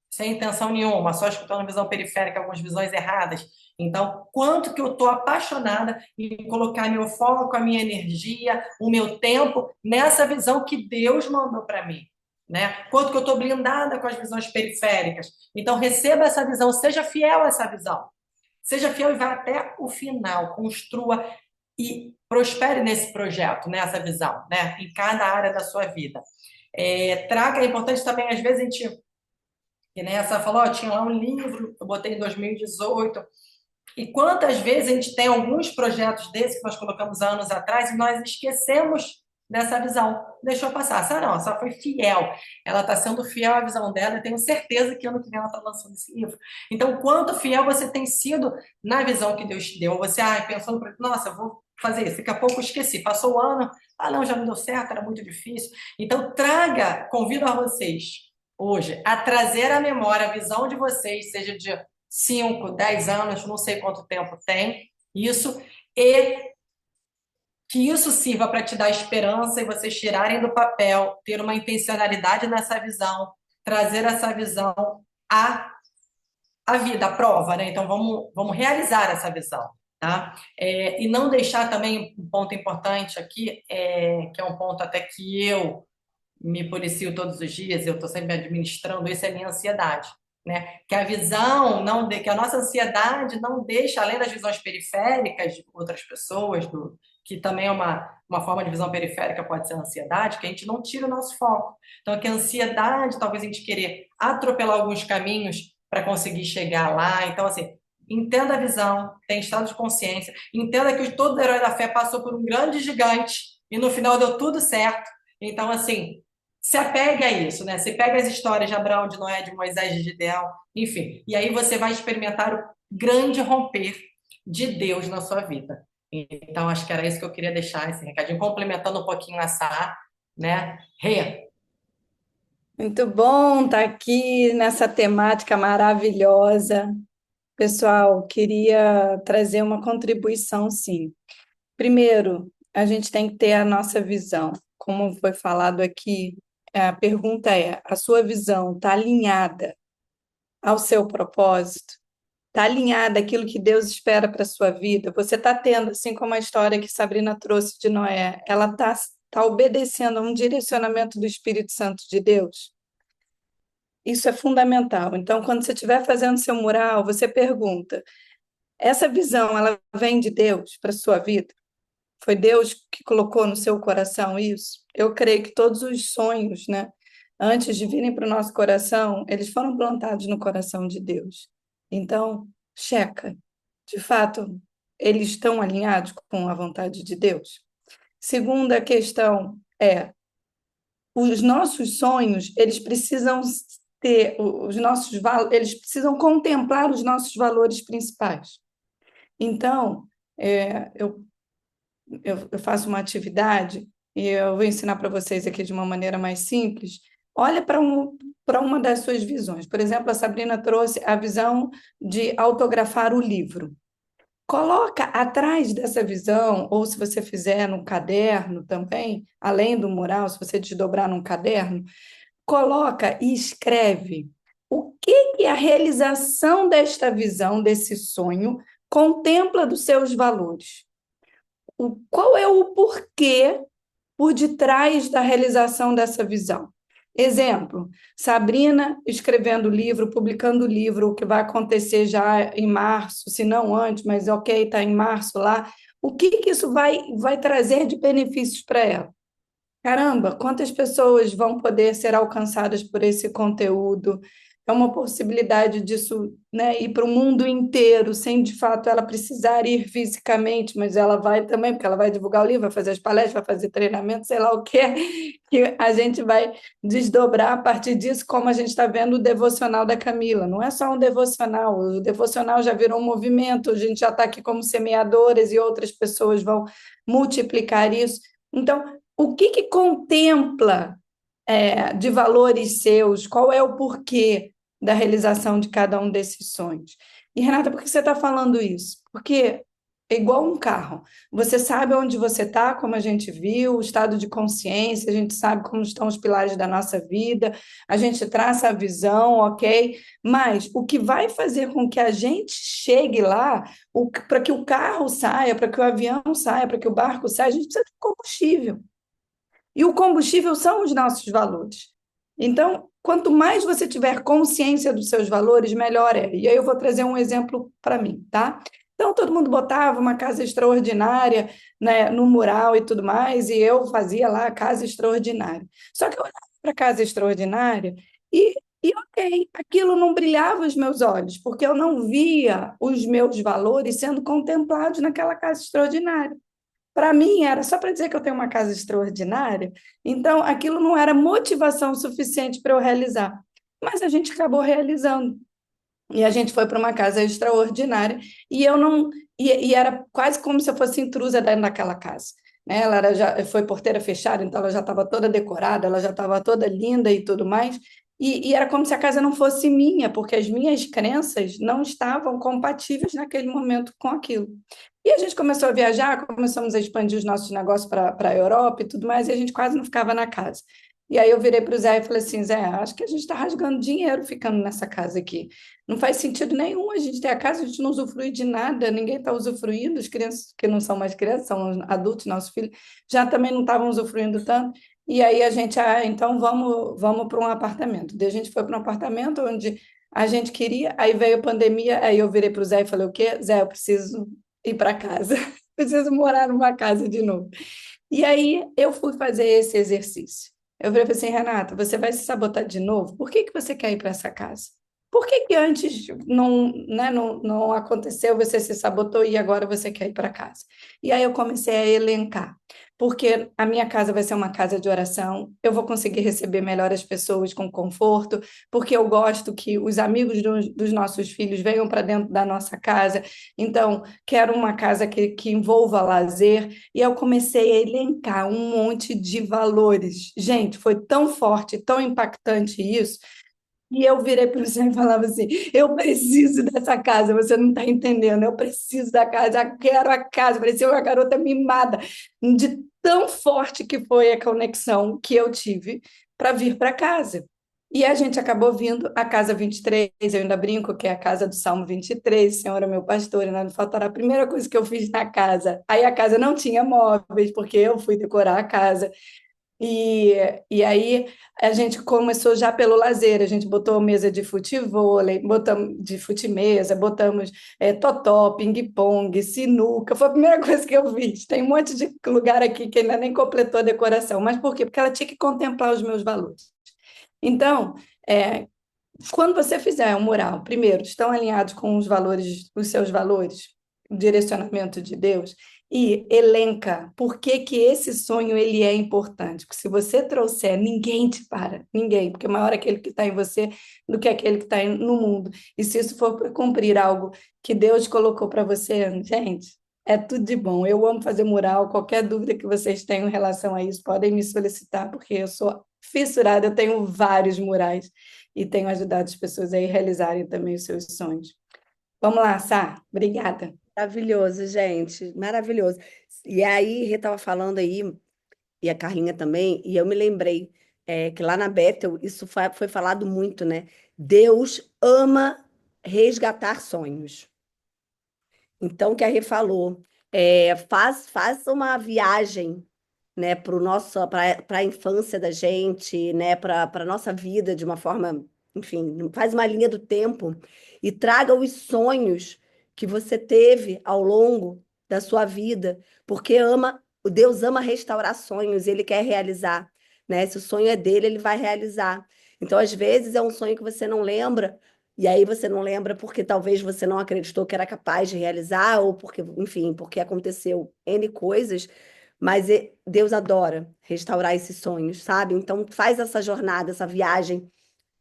sem intenção nenhuma, só escutando a visão periférica, algumas visões erradas. Então, quanto que eu estou apaixonada em colocar meu foco, a minha energia, o meu tempo nessa visão que Deus mandou para mim, né? Quanto que eu estou blindada com as visões periféricas. Então, receba essa visão, seja fiel a essa visão. seja fiel e vá até o final, construa e prospere nesse projeto, nessa visão, né? Em cada área da sua vida. Traga, é importante também, às vezes a gente, que nem essa falou, ó, tinha lá um livro, eu botei em 2018, e quantas vezes a gente tem alguns projetos desses que nós colocamos anos atrás e nós esquecemos dessa visão, deixou passar. Essa não, essa foi fiel. Ela está sendo fiel à visão dela, eu tenho certeza que ano que vem ela está lançando esse livro. Então, quanto fiel você tem sido na visão que Deus te deu? Você, pensando, nossa, eu vou fazer isso, daqui a pouco eu esqueci, passou o ano, não, já não deu certo, era muito difícil. Então, convido a vocês hoje a trazer à memória a visão de vocês, seja de 5, 10 anos, não sei quanto tempo tem isso, e que isso sirva para te dar esperança e vocês tirarem do papel, ter uma intencionalidade nessa visão, trazer essa visão à, à vida, à prova, né? Então vamos realizar essa visão, tá? E não deixar também um ponto importante aqui, que é um ponto até que eu me policio todos os dias, eu estou sempre administrando isso, é a minha ansiedade, né? Que a visão que a nossa ansiedade não deixa, além das visões periféricas de outras pessoas, que também é uma forma de visão periférica, pode ser a ansiedade, que a gente não tira o nosso foco. Então, que a ansiedade, talvez a gente querer atropelar alguns caminhos para conseguir chegar lá. Então, assim, entenda a visão, tem estado de consciência, entenda que todo herói da fé passou por um grande gigante e no final deu tudo certo. Então, assim, se apegue a isso, né? Se pega as histórias de Abraão, de Noé, de Moisés, de Gideão, enfim. E aí você vai experimentar o grande romper de Deus na sua vida. Então, acho que era isso que eu queria deixar, esse recadinho, complementando um pouquinho a Sá, né? Rê, Muito bom estar aqui nessa temática maravilhosa. Pessoal, queria trazer uma contribuição, sim. Primeiro, a gente tem que ter a nossa visão. Como foi falado aqui, a pergunta é: a sua visão está alinhada ao seu propósito? Está alinhada àquilo que Deus espera para a sua vida? Você está tendo, assim como a história que Sabrina trouxe de Noé, ela está obedecendo a um direcionamento do Espírito Santo de Deus? Isso é fundamental. Então, quando você estiver fazendo seu mural, você pergunta: essa visão, ela vem de Deus para a sua vida? Foi Deus que colocou no seu coração isso? Eu creio que todos os sonhos, né, antes de virem para o nosso coração, eles foram plantados no coração de Deus. Então, checa. De fato, eles estão alinhados com a vontade de Deus? Segunda questão é: os nossos sonhos, eles precisam ter eles precisam contemplar os nossos valores principais. Então, eu faço uma atividade e eu vou ensinar para vocês aqui de uma maneira mais simples. Olha para uma das suas visões. Por exemplo, a Sabrina trouxe a visão de autografar o livro. Coloca atrás dessa visão, ou se você fizer no caderno também, além do mural, se você desdobrar num caderno, coloca e escreve o que a realização desta visão, desse sonho, contempla dos seus valores. Qual é o porquê por detrás da realização dessa visão? Exemplo, Sabrina escrevendo livro, publicando livro, o que vai acontecer já em março, se não antes, mas ok, está em março lá. O que isso vai trazer de benefícios para ela? Caramba, quantas pessoas vão poder ser alcançadas por esse conteúdo? É uma possibilidade disso, né, ir para o mundo inteiro, sem de fato ela precisar ir fisicamente, mas ela vai também, porque ela vai divulgar o livro, vai fazer as palestras, vai fazer treinamento, sei lá o que, que a gente vai desdobrar a partir disso, como a gente está vendo o devocional da Camila. Não é só um devocional, o devocional já virou um movimento, a gente já está aqui como semeadoras e outras pessoas vão multiplicar isso. Então, o que contempla de valores seus? Qual é o porquê da realização de cada um desses sonhos? E, Renata, por que você está falando isso? Porque é igual um carro. Você sabe onde você está, como a gente viu, o estado de consciência, a gente sabe como estão os pilares da nossa vida, a gente traça a visão, ok? Mas o que vai fazer com que a gente chegue lá, para que o carro saia, para que o avião saia, para que o barco saia, a gente precisa de combustível. E o combustível são os nossos valores. Então, quanto mais você tiver consciência dos seus valores, melhor é. E aí eu vou trazer um exemplo para mim, tá? Então, todo mundo botava uma casa extraordinária, né, no mural e tudo mais, e eu fazia lá a casa extraordinária. Só que eu olhava para a casa extraordinária e, ok, aquilo não brilhava os meus olhos, porque eu não via os meus valores sendo contemplados naquela casa extraordinária. Para mim, era só para dizer que eu tenho uma casa extraordinária, então aquilo não era motivação suficiente para eu realizar. Mas a gente acabou realizando. E a gente foi para uma casa extraordinária e eu não e era quase como se eu fosse intrusa dentro daquela casa. Né? Ela era já foi porteira fechada, então ela já estava toda decorada, ela já estava toda linda e tudo mais. E era como se a casa não fosse minha, porque as minhas crenças não estavam compatíveis naquele momento com aquilo. E a gente começou a viajar, começamos a expandir os nossos negócios para a Europa e tudo mais, e a gente quase não ficava na casa. E aí eu virei para o Zé e falei assim, Zé, acho que a gente está rasgando dinheiro ficando nessa casa aqui. Não faz sentido nenhum a gente ter a casa, a gente não usufrui de nada, ninguém está usufruindo, as crianças que não são mais crianças, são adultos, nossos filhos, já também não estavam usufruindo tanto. E aí a gente, então vamos para um apartamento. Daí a gente foi para um apartamento onde a gente queria, aí veio a pandemia, aí eu virei para o Zé e falei, o quê? Zé, eu preciso ir para casa, preciso morar numa casa de novo. E aí eu fui fazer esse exercício. Eu falei assim, Renata, você vai se sabotar de novo? Por que que você quer ir para essa casa? Por que que antes não, né, não aconteceu, você se sabotou e agora você quer ir para casa? E aí eu comecei a elencar, porque a minha casa vai ser uma casa de oração, eu vou conseguir receber melhor as pessoas com conforto, porque eu gosto que os amigos dos nossos filhos venham para dentro da nossa casa, então quero uma casa que envolva lazer, e eu comecei a elencar um monte de valores. Gente, foi tão forte, tão impactante isso, e eu virei para você e falava assim: eu preciso dessa casa, você não está entendendo, eu preciso da casa, eu quero a casa. Parecia uma garota mimada, de tão forte que foi a conexão que eu tive para vir para casa. E a gente acabou vindo à casa 23, eu ainda brinco que é a casa do Salmo 23, Senhor é meu pastor, e nada me faltará. A primeira coisa que eu fiz na casa, aí a casa não tinha móveis, porque eu fui decorar a casa. E, e aí a gente começou já pelo lazer, a gente botou mesa de futevôlei, botamos de fute-mesa, botamos totó, ping-pong, sinuca, foi a primeira coisa que eu fiz. Tem um monte de lugar aqui que ainda nem completou a decoração, mas por quê? Porque ela tinha que contemplar os meus valores. Então, é, quando você fizer um mural, primeiro, estão alinhados com os valores, os seus valores, o direcionamento de Deus, e elenca por que que esse sonho ele é importante. Porque se você trouxer, ninguém te para, ninguém, porque maior é aquele que está em você do que aquele que está no mundo. E se isso for para cumprir algo que Deus colocou para você, gente, é tudo de bom. Eu amo fazer mural. Qualquer dúvida que vocês tenham em relação a isso, podem me solicitar, porque eu sou fissurada, eu tenho vários murais e tenho ajudado as pessoas a realizarem também os seus sonhos. Vamos lá, Sá. Obrigada. Maravilhoso, gente, maravilhoso. E aí, Rê estava falando aí, e a Carlinha também, e eu me lembrei que lá na Bethel isso foi falado muito, né? Deus ama resgatar sonhos. Então, o que a Rê falou, faça uma viagem, né, para a infância da gente, né, para a nossa vida de uma forma, enfim, faz uma linha do tempo e traga os sonhos que você teve ao longo da sua vida, porque o Deus ama restaurar sonhos, ele quer realizar, né? Se o sonho é dele, ele vai realizar. Então, às vezes é um sonho que você não lembra, e aí você não lembra porque talvez você não acreditou que era capaz de realizar, ou porque, enfim, porque aconteceu N coisas. Mas Deus adora restaurar esses sonhos, sabe? Então faz essa jornada, essa viagem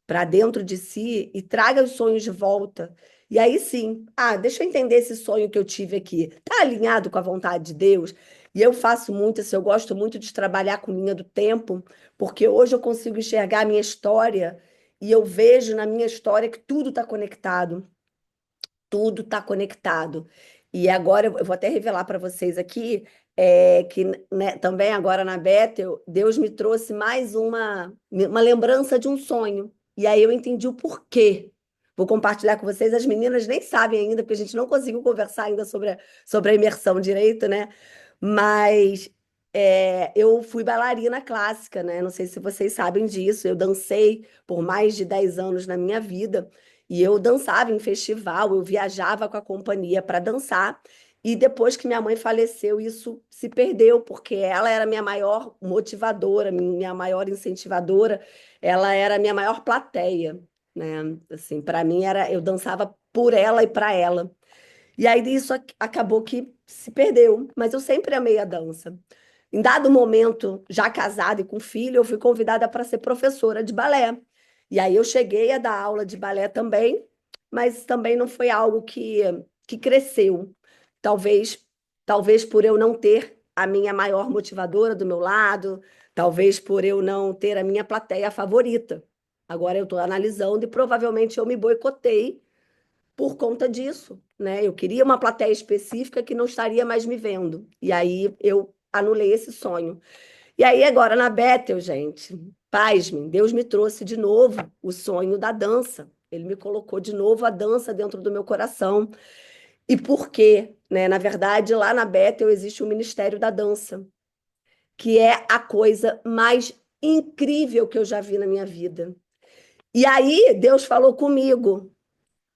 para dentro de si e traga os sonhos de volta. E aí sim, deixa eu entender esse sonho que eu tive aqui. Tá alinhado com a vontade de Deus? E eu faço muito isso, eu gosto muito de trabalhar com linha do tempo, porque hoje eu consigo enxergar a minha história e eu vejo na minha história que tudo está conectado. Tudo está conectado. E agora eu vou até revelar para vocês aqui que, né, também agora na Bethel, Deus me trouxe mais uma lembrança de um sonho. E aí eu entendi o porquê. Vou compartilhar com vocês. As meninas nem sabem ainda, porque a gente não conseguiu conversar ainda sobre a imersão direito, né? Mas eu fui bailarina clássica, né? Não sei se vocês sabem disso. Eu dancei por mais de 10 anos na minha vida. E eu dançava em festival, eu viajava com a companhia para dançar. E depois que minha mãe faleceu, isso se perdeu, porque ela era minha maior motivadora, minha maior incentivadora, ela era a minha maior plateia, né? Assim, para mim era, eu dançava por ela e para ela. E aí isso acabou que se perdeu, mas eu sempre amei a dança. Em dado momento, já casada e com filho, eu fui convidada para ser professora de balé. E aí eu cheguei a dar aula de balé também, mas também não foi algo que cresceu. Talvez, talvez por eu não ter a minha maior motivadora do meu lado, talvez por eu não ter a minha plateia favorita. Agora eu estou analisando e provavelmente eu me boicotei por conta disso, né? Eu queria uma plateia específica que não estaria mais me vendo. E aí eu anulei esse sonho. E aí agora na Bethel, gente, pasmem, Deus me trouxe de novo o sonho da dança. Ele me colocou de novo a dança dentro do meu coração. E por quê? Né? Na verdade, lá na Bethel existe o Ministério da Dança, que é a coisa mais incrível que eu já vi na minha vida. E aí Deus falou comigo: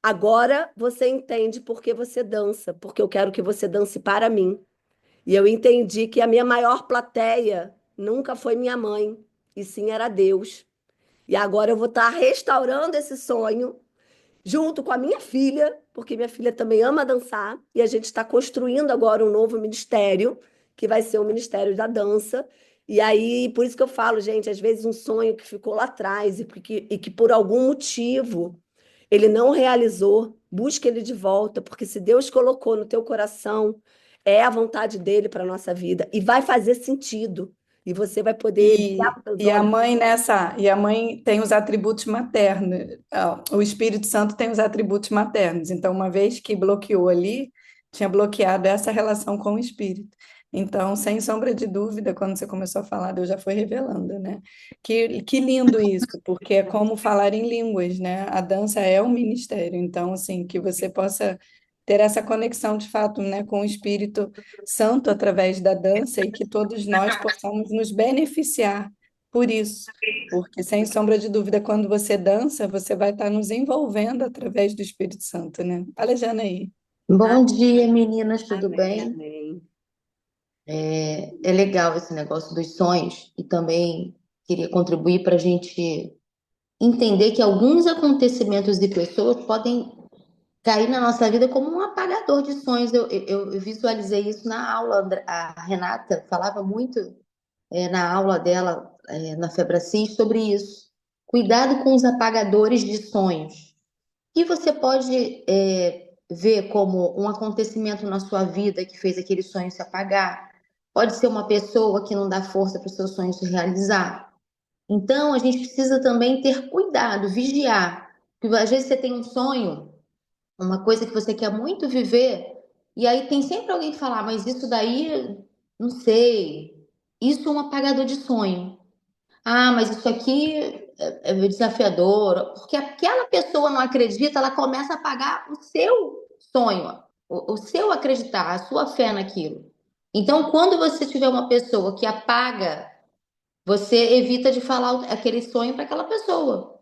agora você entende por que você dança, porque eu quero que você dance para mim. E eu entendi que a minha maior plateia nunca foi minha mãe, e sim era Deus. E agora eu vou estar restaurando esse sonho junto com a minha filha, porque minha filha também ama dançar, e a gente está construindo agora um novo ministério, que vai ser o Ministério da Dança. E aí, por isso que eu falo, gente, às vezes um sonho que ficou lá atrás e que por algum motivo ele não realizou, busca ele de volta, porque se Deus colocou no teu coração, é a vontade dele para a nossa vida e vai fazer sentido. E você vai poder olhar E, para os e a olhos. mãe e a mãe tem os atributos maternos, o Espírito Santo tem os atributos maternos. Então, uma vez que bloqueou ali, tinha bloqueado essa relação com o Espírito. Então, sem sombra de dúvida, quando você começou a falar, Deus já foi revelando, né? Que lindo isso, porque é como falar em línguas, né? A dança é um ministério. Então, assim, que você possa ter essa conexão de fato, né, com o Espírito Santo através da dança e que todos nós possamos nos beneficiar por isso. Porque, sem sombra de dúvida, quando você dança, você vai estar nos envolvendo através do Espírito Santo, né? Fala, Jana, aí. Bom dia, meninas, tudo Amém, bem? amém. É legal esse negócio dos sonhos e também queria contribuir para a gente entender que alguns acontecimentos e pessoas podem cair na nossa vida como um apagador de sonhos. Eu visualizei isso na aula. A Renata falava muito na aula dela, na Febracis, sobre isso. Cuidado com os apagadores de sonhos. E você pode ver como um acontecimento na sua vida que fez aquele sonho se apagar. Pode ser uma pessoa que não dá força para o seu sonho se realizar. Então, a gente precisa também ter cuidado, vigiar. Porque às vezes você tem um sonho, uma coisa que você quer muito viver, e aí tem sempre alguém que fala, "Ah, mas isso daí, não sei. Isso é um apagador de sonho. Ah, mas isso aqui é desafiador, porque aquela pessoa não acredita, ela começa a apagar o seu sonho, o seu acreditar, a sua fé naquilo. Então, quando você tiver uma pessoa que apaga, você evita de falar aquele sonho para aquela pessoa.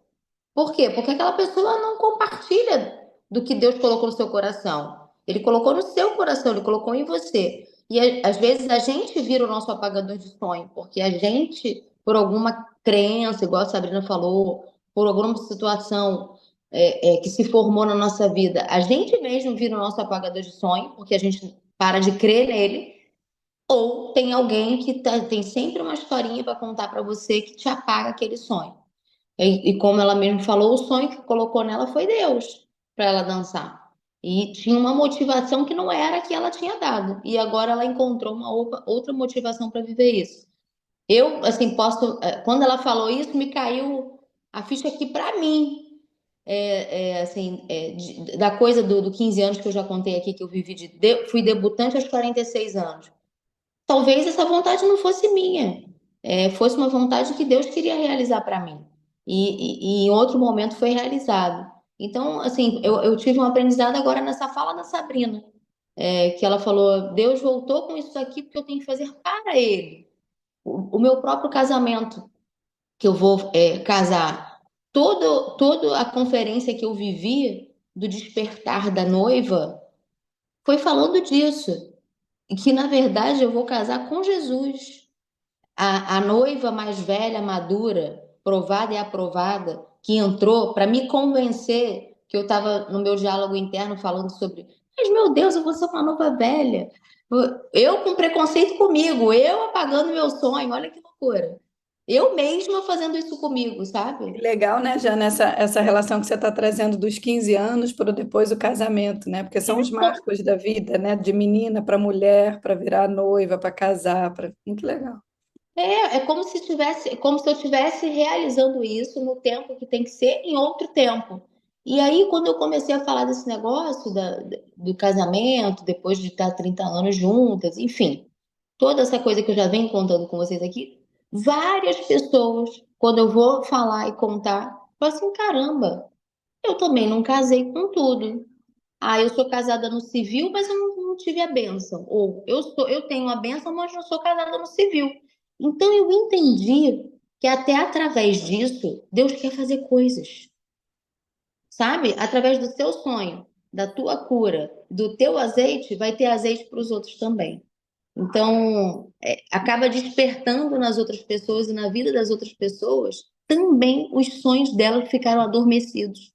Por quê? Porque aquela pessoa não compartilha do que Deus colocou no seu coração. Ele colocou no seu coração, ele colocou em você. E às vezes a gente vira o nosso apagador de sonho, porque a gente, por alguma crença, igual a Sabrina falou, por alguma situação que se formou na nossa vida, a gente mesmo vira o nosso apagador de sonho, porque a gente para de crer nele, ou tem alguém que tem sempre uma historinha para contar para você que te apaga aquele sonho. E como ela mesmo falou, o sonho que colocou nela foi Deus para ela dançar. E tinha uma motivação que não era a que ela tinha dado. E agora ela encontrou uma outra motivação para viver isso. Eu, assim, posso. Quando ela falou isso, me caiu a ficha aqui para mim. Assim, da coisa do 15 anos que eu já contei aqui, que eu vivi fui debutante aos 46 anos. Talvez essa vontade não fosse minha, fosse uma vontade que Deus queria realizar para mim. E em outro momento foi realizado. Então, assim, eu tive um aprendizado agora nessa fala da Sabrina. que ela falou: Deus voltou com isso aqui porque eu tenho que fazer para Ele. O meu próprio casamento, que eu vou casar, toda a conferência que eu vivi do despertar da noiva foi falando disso. E que, na verdade, eu vou casar com Jesus. A noiva mais velha, madura, provada e aprovada, que entrou para me convencer que eu estava no meu diálogo interno falando sobre, mas meu Deus, eu vou ser uma noiva velha. Eu com preconceito comigo, eu apagando meu sonho, olha que loucura. Eu mesma fazendo isso comigo, sabe? Que legal, né, já essa relação que você está trazendo dos 15 anos para depois o casamento, né? Porque são os marcos da vida, né? De menina para mulher, para virar noiva, para casar, muito legal. É como se tivesse, como se eu estivesse realizando isso no tempo que tem que ser, em outro tempo. E aí, quando eu comecei a falar desse negócio do casamento, depois de estar 30 anos juntas, enfim, toda essa coisa que eu já venho contando com vocês aqui, várias pessoas, quando eu vou falar e contar, falam assim: caramba, eu também não casei com tudo. Ah, eu sou casada no civil, mas eu não tive a bênção. Ou eu tenho a bênção, mas não sou casada no civil. Então eu entendi que até através disso, Deus quer fazer coisas, sabe? Através do seu sonho, da tua cura, do teu azeite, vai ter azeite para os outros também. Então, acaba despertando nas outras pessoas e na vida das outras pessoas também os sonhos dela que ficaram adormecidos.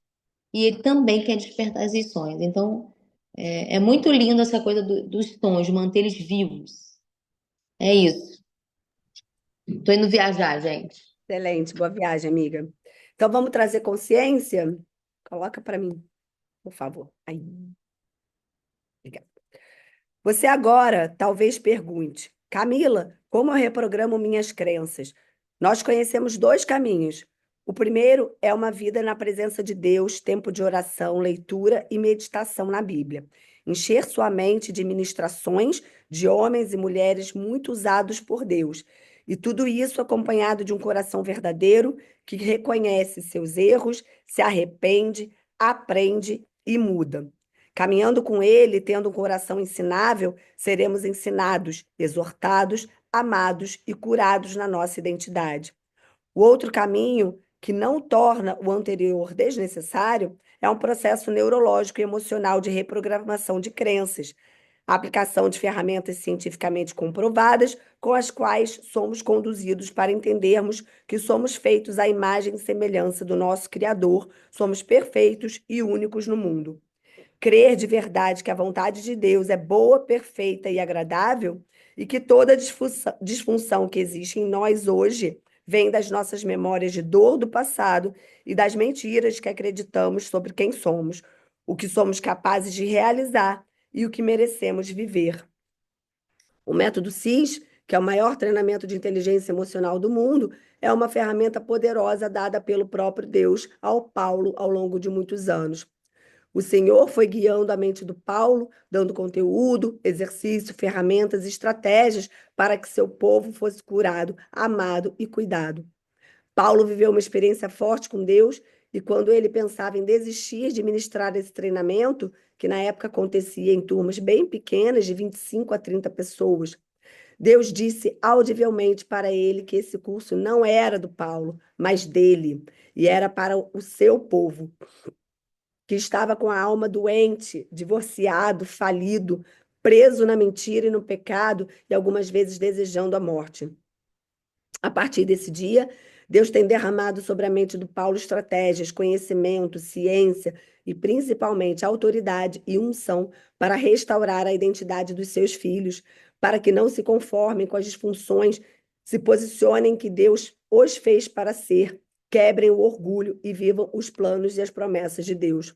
E ele também quer despertar esses sonhos. Então, é muito lindo essa coisa dos sonhos, manter eles vivos. É isso. Tô indo viajar, gente. Excelente, boa viagem, amiga. Então vamos trazer consciência? Coloca para mim, por favor. Aí, obrigada. Você agora talvez pergunte: Camila, como eu reprogramo minhas crenças? Nós conhecemos dois caminhos. O primeiro é uma vida na presença de Deus, tempo de oração, leitura e meditação na Bíblia. Encher sua mente de ministrações de homens e mulheres muito usados por Deus. E tudo isso acompanhado de um coração verdadeiro que reconhece seus erros, se arrepende, aprende e muda. Caminhando com ele, tendo um coração ensinável, seremos ensinados, exortados, amados e curados na nossa identidade. O outro caminho, que não torna o anterior desnecessário, é um processo neurológico e emocional de reprogramação de crenças, a aplicação de ferramentas cientificamente comprovadas com as quais somos conduzidos para entendermos que somos feitos à imagem e semelhança do nosso Criador, somos perfeitos e únicos no mundo. Crer de verdade que a vontade de Deus é boa, perfeita e agradável, e que toda disfunção que existe em nós hoje vem das nossas memórias de dor do passado e das mentiras que acreditamos sobre quem somos, o que somos capazes de realizar e o que merecemos viver. O método CIS, que é o maior treinamento de inteligência emocional do mundo, é uma ferramenta poderosa dada pelo próprio Deus ao Paulo ao longo de muitos anos. O Senhor foi guiando a mente do Paulo, dando conteúdo, exercício, ferramentas e estratégias para que seu povo fosse curado, amado e cuidado. Paulo viveu uma experiência forte com Deus e quando ele pensava em desistir de ministrar esse treinamento, que na época acontecia em turmas bem pequenas, de 25 a 30 pessoas, Deus disse audivelmente para ele que esse curso não era do Paulo, mas dele, e era para o seu povo, que estava com a alma doente, divorciado, falido, preso na mentira e no pecado e algumas vezes desejando a morte. A partir desse dia, Deus tem derramado sobre a mente do Paulo estratégias, conhecimento, ciência e principalmente autoridade e unção para restaurar a identidade dos seus filhos, para que não se conformem com as disfunções, se posicionem que Deus os fez para ser, quebrem o orgulho e vivam os planos e as promessas de Deus.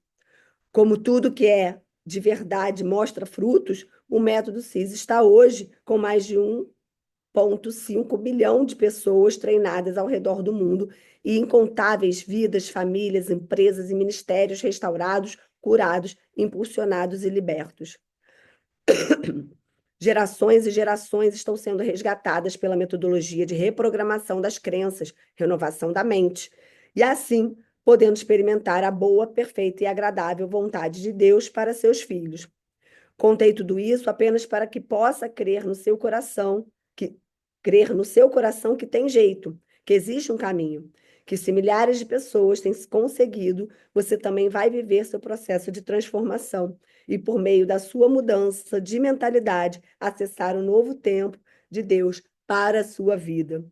Como tudo que é de verdade mostra frutos, o método CIS está hoje com mais de 1,5 bilhão de pessoas treinadas ao redor do mundo e incontáveis vidas, famílias, empresas e ministérios restaurados, curados, impulsionados e libertos. Gerações e gerações estão sendo resgatadas pela metodologia de reprogramação das crenças, renovação da mente, e assim podendo experimentar a boa, perfeita e agradável vontade de Deus para seus filhos. Contei tudo isso apenas para que possa crer no seu coração que tem jeito, que existe um caminho, que se milhares de pessoas têm conseguido, você também vai viver seu processo de transformação e por meio da sua mudança de mentalidade, acessar um novo tempo de Deus para a sua vida.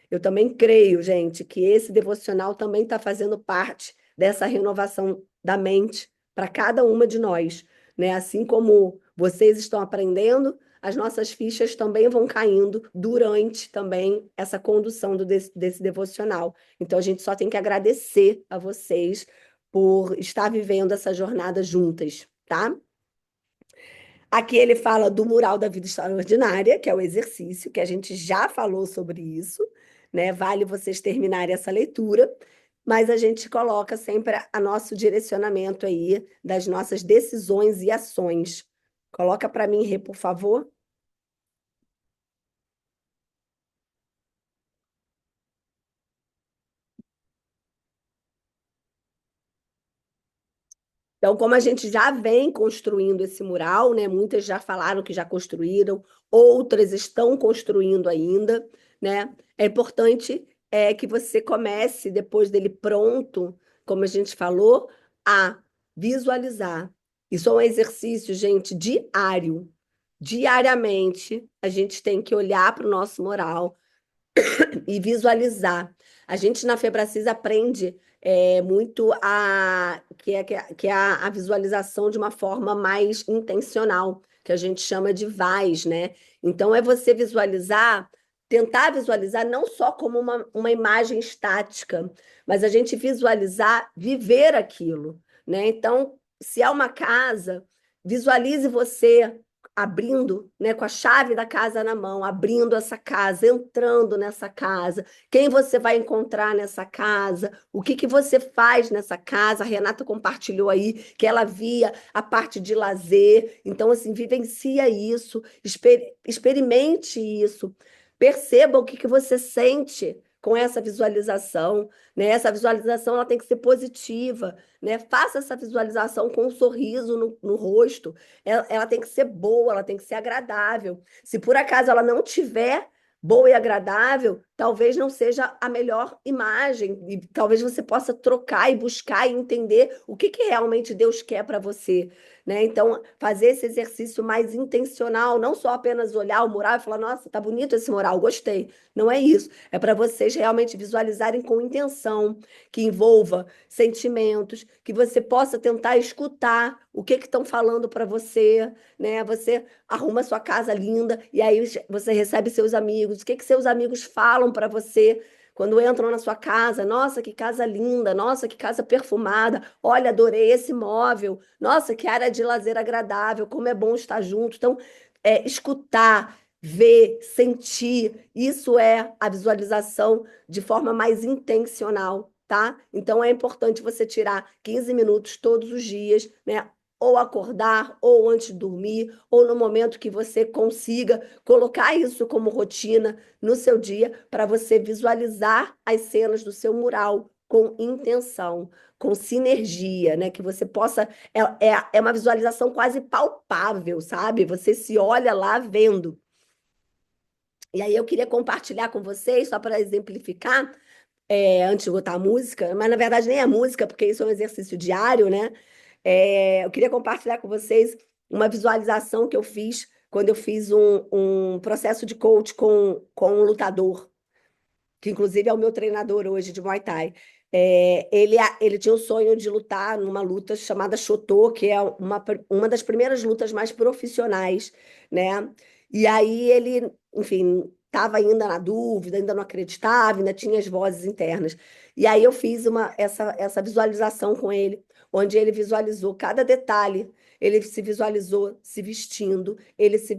Eu também creio, gente, que esse devocional também está fazendo parte dessa renovação da mente para cada uma de nós, né? Assim como vocês estão aprendendo, as nossas fichas também vão caindo durante também essa condução desse devocional. Então, a gente só tem que agradecer a vocês por estar vivendo essa jornada juntas, tá? Aqui ele fala do mural da vida extraordinária, que é o exercício, que a gente já falou sobre isso, né? Vale vocês terminarem essa leitura, mas a gente coloca sempre a nosso direcionamento aí das nossas decisões e ações. Coloca para mim, Rê, por favor. Então, como a gente já vem construindo esse mural, né? Muitas já falaram que já construíram, outras estão construindo ainda, né? É importante que você comece, depois dele pronto, como a gente falou, a visualizar. Isso é um exercício, gente, diário. Diariamente, a gente tem que olhar para o nosso mural e visualizar. A gente na Febracis aprende muito a visualização de uma forma mais intencional, que a gente chama de VAS, né? Então é você visualizar, tentar visualizar não só como uma imagem estática, mas a gente visualizar viver aquilo, né? Então, se é uma casa, visualize você abrindo, né, com a chave da casa na mão, abrindo essa casa, entrando nessa casa, quem você vai encontrar nessa casa, o que que você faz nessa casa. A Renata compartilhou aí que ela via a parte de lazer, então assim, vivencia isso, experimente isso, perceba o que que você sente com essa visualização, né? Essa visualização ela tem que ser positiva, né? Faça essa visualização com um sorriso no rosto, ela tem que ser boa, ela tem que ser agradável. Se por acaso ela não tiver boa e agradável, talvez não seja a melhor imagem, e talvez você possa trocar e buscar e entender o que realmente Deus quer para você, né? Então, fazer esse exercício mais intencional, não só apenas olhar o mural e falar, nossa, tá bonito esse mural, gostei. Não é isso. É para vocês realmente visualizarem com intenção, que envolva sentimentos, que você possa tentar escutar o que estão falando para você, né? Você arruma sua casa linda e aí você recebe seus amigos. O que seus amigos falam para você quando entram na sua casa? Nossa, que casa linda! Nossa, que casa perfumada! Olha, adorei esse móvel! Nossa, que área de lazer agradável! Como é bom estar junto! Então, escutar, ver, sentir, isso é a visualização de forma mais intencional, tá? Então é importante você tirar 15 minutos todos os dias, né? Ou acordar, ou antes de dormir, ou no momento que você consiga colocar isso como rotina no seu dia, para você visualizar as cenas do seu mural com intenção, com sinergia, né? Que você possa. É uma visualização quase palpável, sabe? Você se olha lá vendo. E aí eu queria compartilhar com vocês, só para exemplificar, antes de botar a música, mas na verdade nem é música, porque isso é um exercício diário, né? Eu queria compartilhar com vocês uma visualização que eu fiz quando eu fiz um processo de coach com um lutador, que inclusive é o meu treinador hoje de Muay Thai. Ele tinha o sonho de lutar numa luta chamada Shotô, que é uma das primeiras lutas mais profissionais, né? E aí ele, enfim, estava ainda na dúvida, ainda não acreditava, ainda tinha as vozes internas. E aí eu fiz essa visualização com ele, onde ele visualizou cada detalhe. Ele se visualizou se vestindo, ele se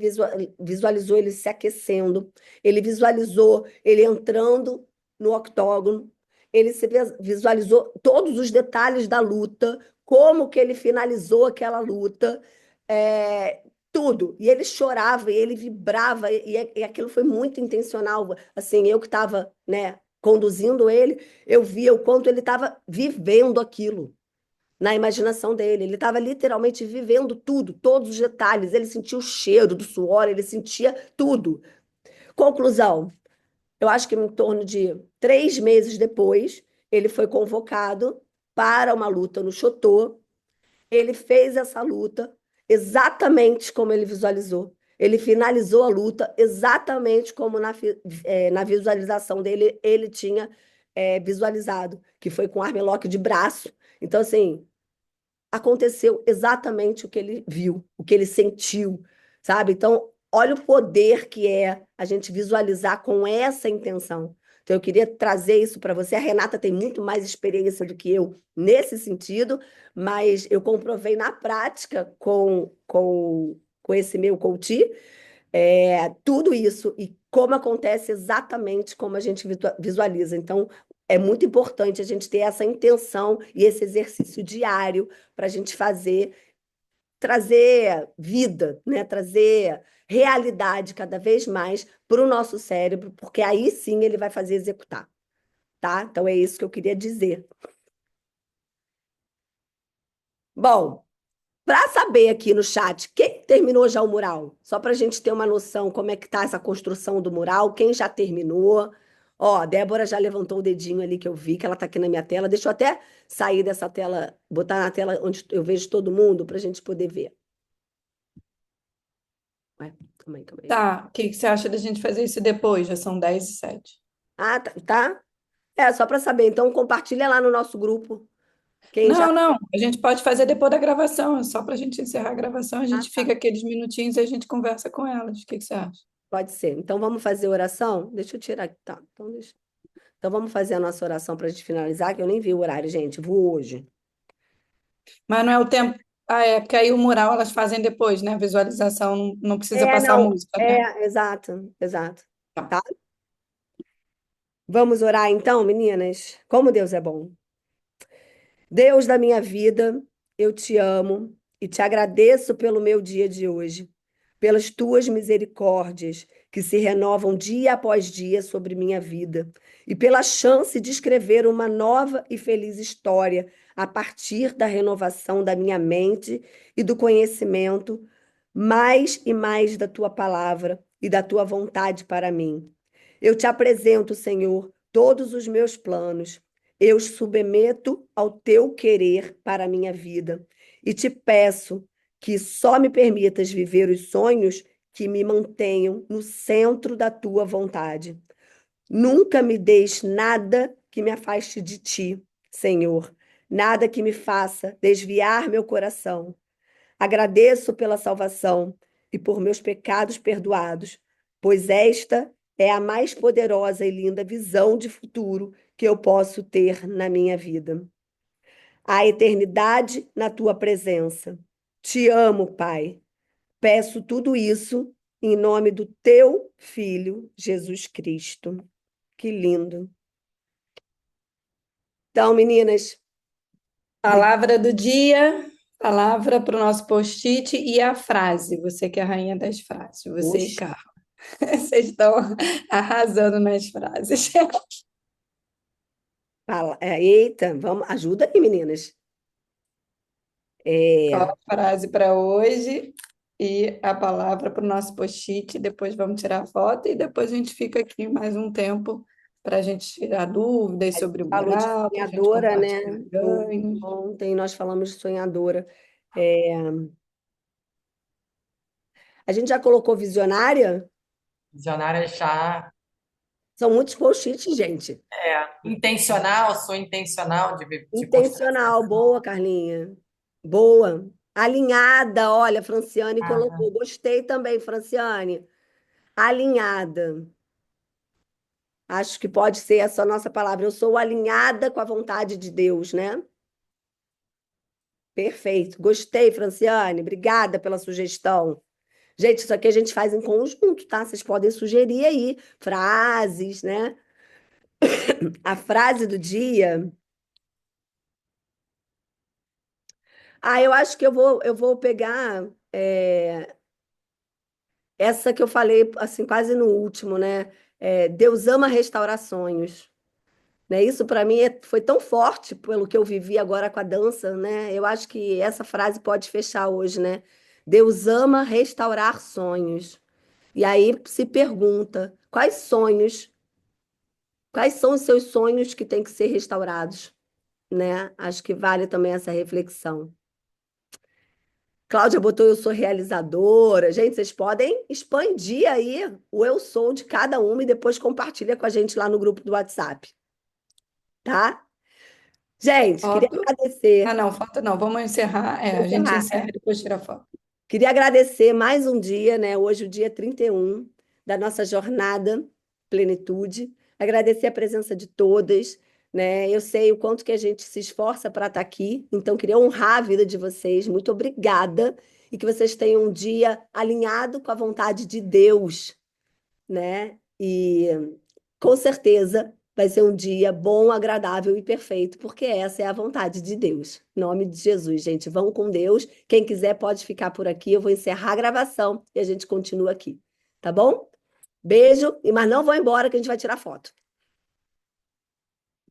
visualizou ele se aquecendo, ele visualizou ele entrando no octógono, ele se visualizou todos os detalhes da luta, como que ele finalizou aquela luta, tudo. E ele chorava, e ele vibrava, e aquilo foi muito intencional. Assim, eu que estava, né, conduzindo ele, eu via o quanto ele estava vivendo aquilo. na imaginação dele. Ele estava literalmente vivendo tudo, todos os detalhes. Ele sentia o cheiro do suor, ele sentia tudo. Conclusão: eu acho que em torno de 3 meses depois, ele foi convocado para uma luta no Chotô. Ele fez essa luta exatamente como ele visualizou. Ele finalizou a luta exatamente como na visualização dele ele tinha visualizado, que foi com armlock de braço. Então, assim, aconteceu exatamente o que ele viu, o que ele sentiu, sabe? Então, olha o poder que é a gente visualizar com essa intenção. Então, eu queria trazer isso para você. A Renata tem muito mais experiência do que eu nesse sentido, mas eu comprovei na prática com esse meu coach tudo isso e como acontece exatamente como a gente visualiza. Então, é muito importante a gente ter essa intenção e esse exercício diário para a gente fazer, trazer vida, né? Trazer realidade cada vez mais para o nosso cérebro, porque aí sim ele vai fazer executar, tá? Então é isso que eu queria dizer. Bom, para saber aqui no chat, quem terminou já o mural? Só para a gente ter uma noção como é que está essa construção do mural, quem já terminou. Ó, a Débora já levantou o dedinho ali que eu vi, que ela está aqui na minha tela. Deixa eu até sair dessa tela, botar na tela onde eu vejo todo mundo para a gente poder ver. Ué, calma aí, calma aí. Tá, o que que você acha da gente fazer isso depois? Já são 10h07. Ah, tá, tá? É, só para saber. Então, compartilha lá no nosso grupo. Quem já. Não, não, a gente pode fazer depois da gravação, é só para a gente encerrar a gravação, a Ah, gente tá. fica aqueles minutinhos e a gente conversa com elas. O que que você acha? Pode ser. Então, vamos fazer oração? Deixa eu tirar aqui. Tá. Então, deixa. Então, vamos fazer a nossa oração para a gente finalizar, que eu nem vi o horário, gente. Vou hoje. Mas não é o tempo. Ah, é, porque aí o mural elas fazem depois, né? A visualização não precisa É, passar a não. música, né? É, exato, exato. Tá. Tá? Vamos orar então, meninas? Como Deus é bom. Deus da minha vida, eu te amo e te agradeço pelo meu dia de hoje, pelas tuas misericórdias que se renovam dia após dia sobre minha vida e pela chance de escrever uma nova e feliz história a partir da renovação da minha mente e do conhecimento mais e mais da tua palavra e da tua vontade para mim. Eu te apresento, Senhor, todos os meus planos. Eu os submeto ao teu querer para a minha vida e te peço que só me permitas viver os sonhos que me mantenham no centro da tua vontade. Nunca me deixes nada que me afaste de ti, Senhor, nada que me faça desviar meu coração. Agradeço pela salvação e por meus pecados perdoados, pois esta é a mais poderosa e linda visão de futuro que eu posso ter na minha vida. A eternidade na tua presença. Te amo, Pai. Peço tudo isso em nome do teu Filho, Jesus Cristo. Que lindo. Então, meninas, Palavra do dia, palavra para o nosso post-it e a frase. Você que é a rainha das frases, você e oxe, Carla. Vocês estão arrasando nas frases. eita, vamos, ajuda aí, meninas. Qual É, a frase para hoje e a palavra para o nosso post-it? Depois vamos tirar a foto e depois a gente fica aqui mais um tempo para a gente tirar dúvidas sobre o falou de mural, para a gente sonhadora, compartilhar né? ganhos. Ontem nós falamos de sonhadora. É, a gente já colocou visionária? Visionária já São muitos post-its, gente. intencional, sou intencional de construir essa Intencional, boa, Carlinha. Boa. Alinhada, olha, Franciane jornada. colocou. Gostei também, Franciane. Alinhada. Acho que pode ser essa a nossa palavra. Eu sou alinhada com a vontade de Deus, né? Perfeito. Gostei, Franciane. Obrigada pela sugestão. Gente, isso aqui a gente faz em conjunto, tá? Vocês podem sugerir aí frases, né? A frase do dia. Ah, eu acho que eu vou pegar essa que eu falei, assim, quase no último, né? Deus ama restaurar sonhos. né? Isso para mim foi tão forte pelo que eu vivi agora com a dança, né? Eu acho que essa frase pode fechar hoje, né? Deus ama restaurar sonhos. E aí se pergunta, quais são os seus sonhos que têm que ser restaurados, né? Acho que vale também essa reflexão. Cláudia botou eu sou realizadora. Gente, vocês podem expandir aí o eu sou de cada uma e depois compartilha com a gente lá no grupo do WhatsApp, tá? Gente, queria Foto? Ah, agradecer. não, foto não. Vamos encerrar. A gente Encerrar. encerra e depois tira a foto. Queria agradecer mais um dia, né? Hoje, o dia 31 da nossa jornada Plenitude. Agradecer a presença de todas, né? Eu sei o quanto que a gente se esforça para estar aqui, então queria honrar a vida de vocês. Muito obrigada e que vocês tenham um dia alinhado com a vontade de Deus, né? E com certeza vai ser um dia bom, agradável e perfeito, porque essa é a vontade de Deus. Em nome de Jesus, gente, vão com Deus. Quem quiser pode ficar por aqui. Eu vou encerrar a gravação e a gente continua aqui, tá bom? Beijo, mas não vou embora que a gente vai tirar foto.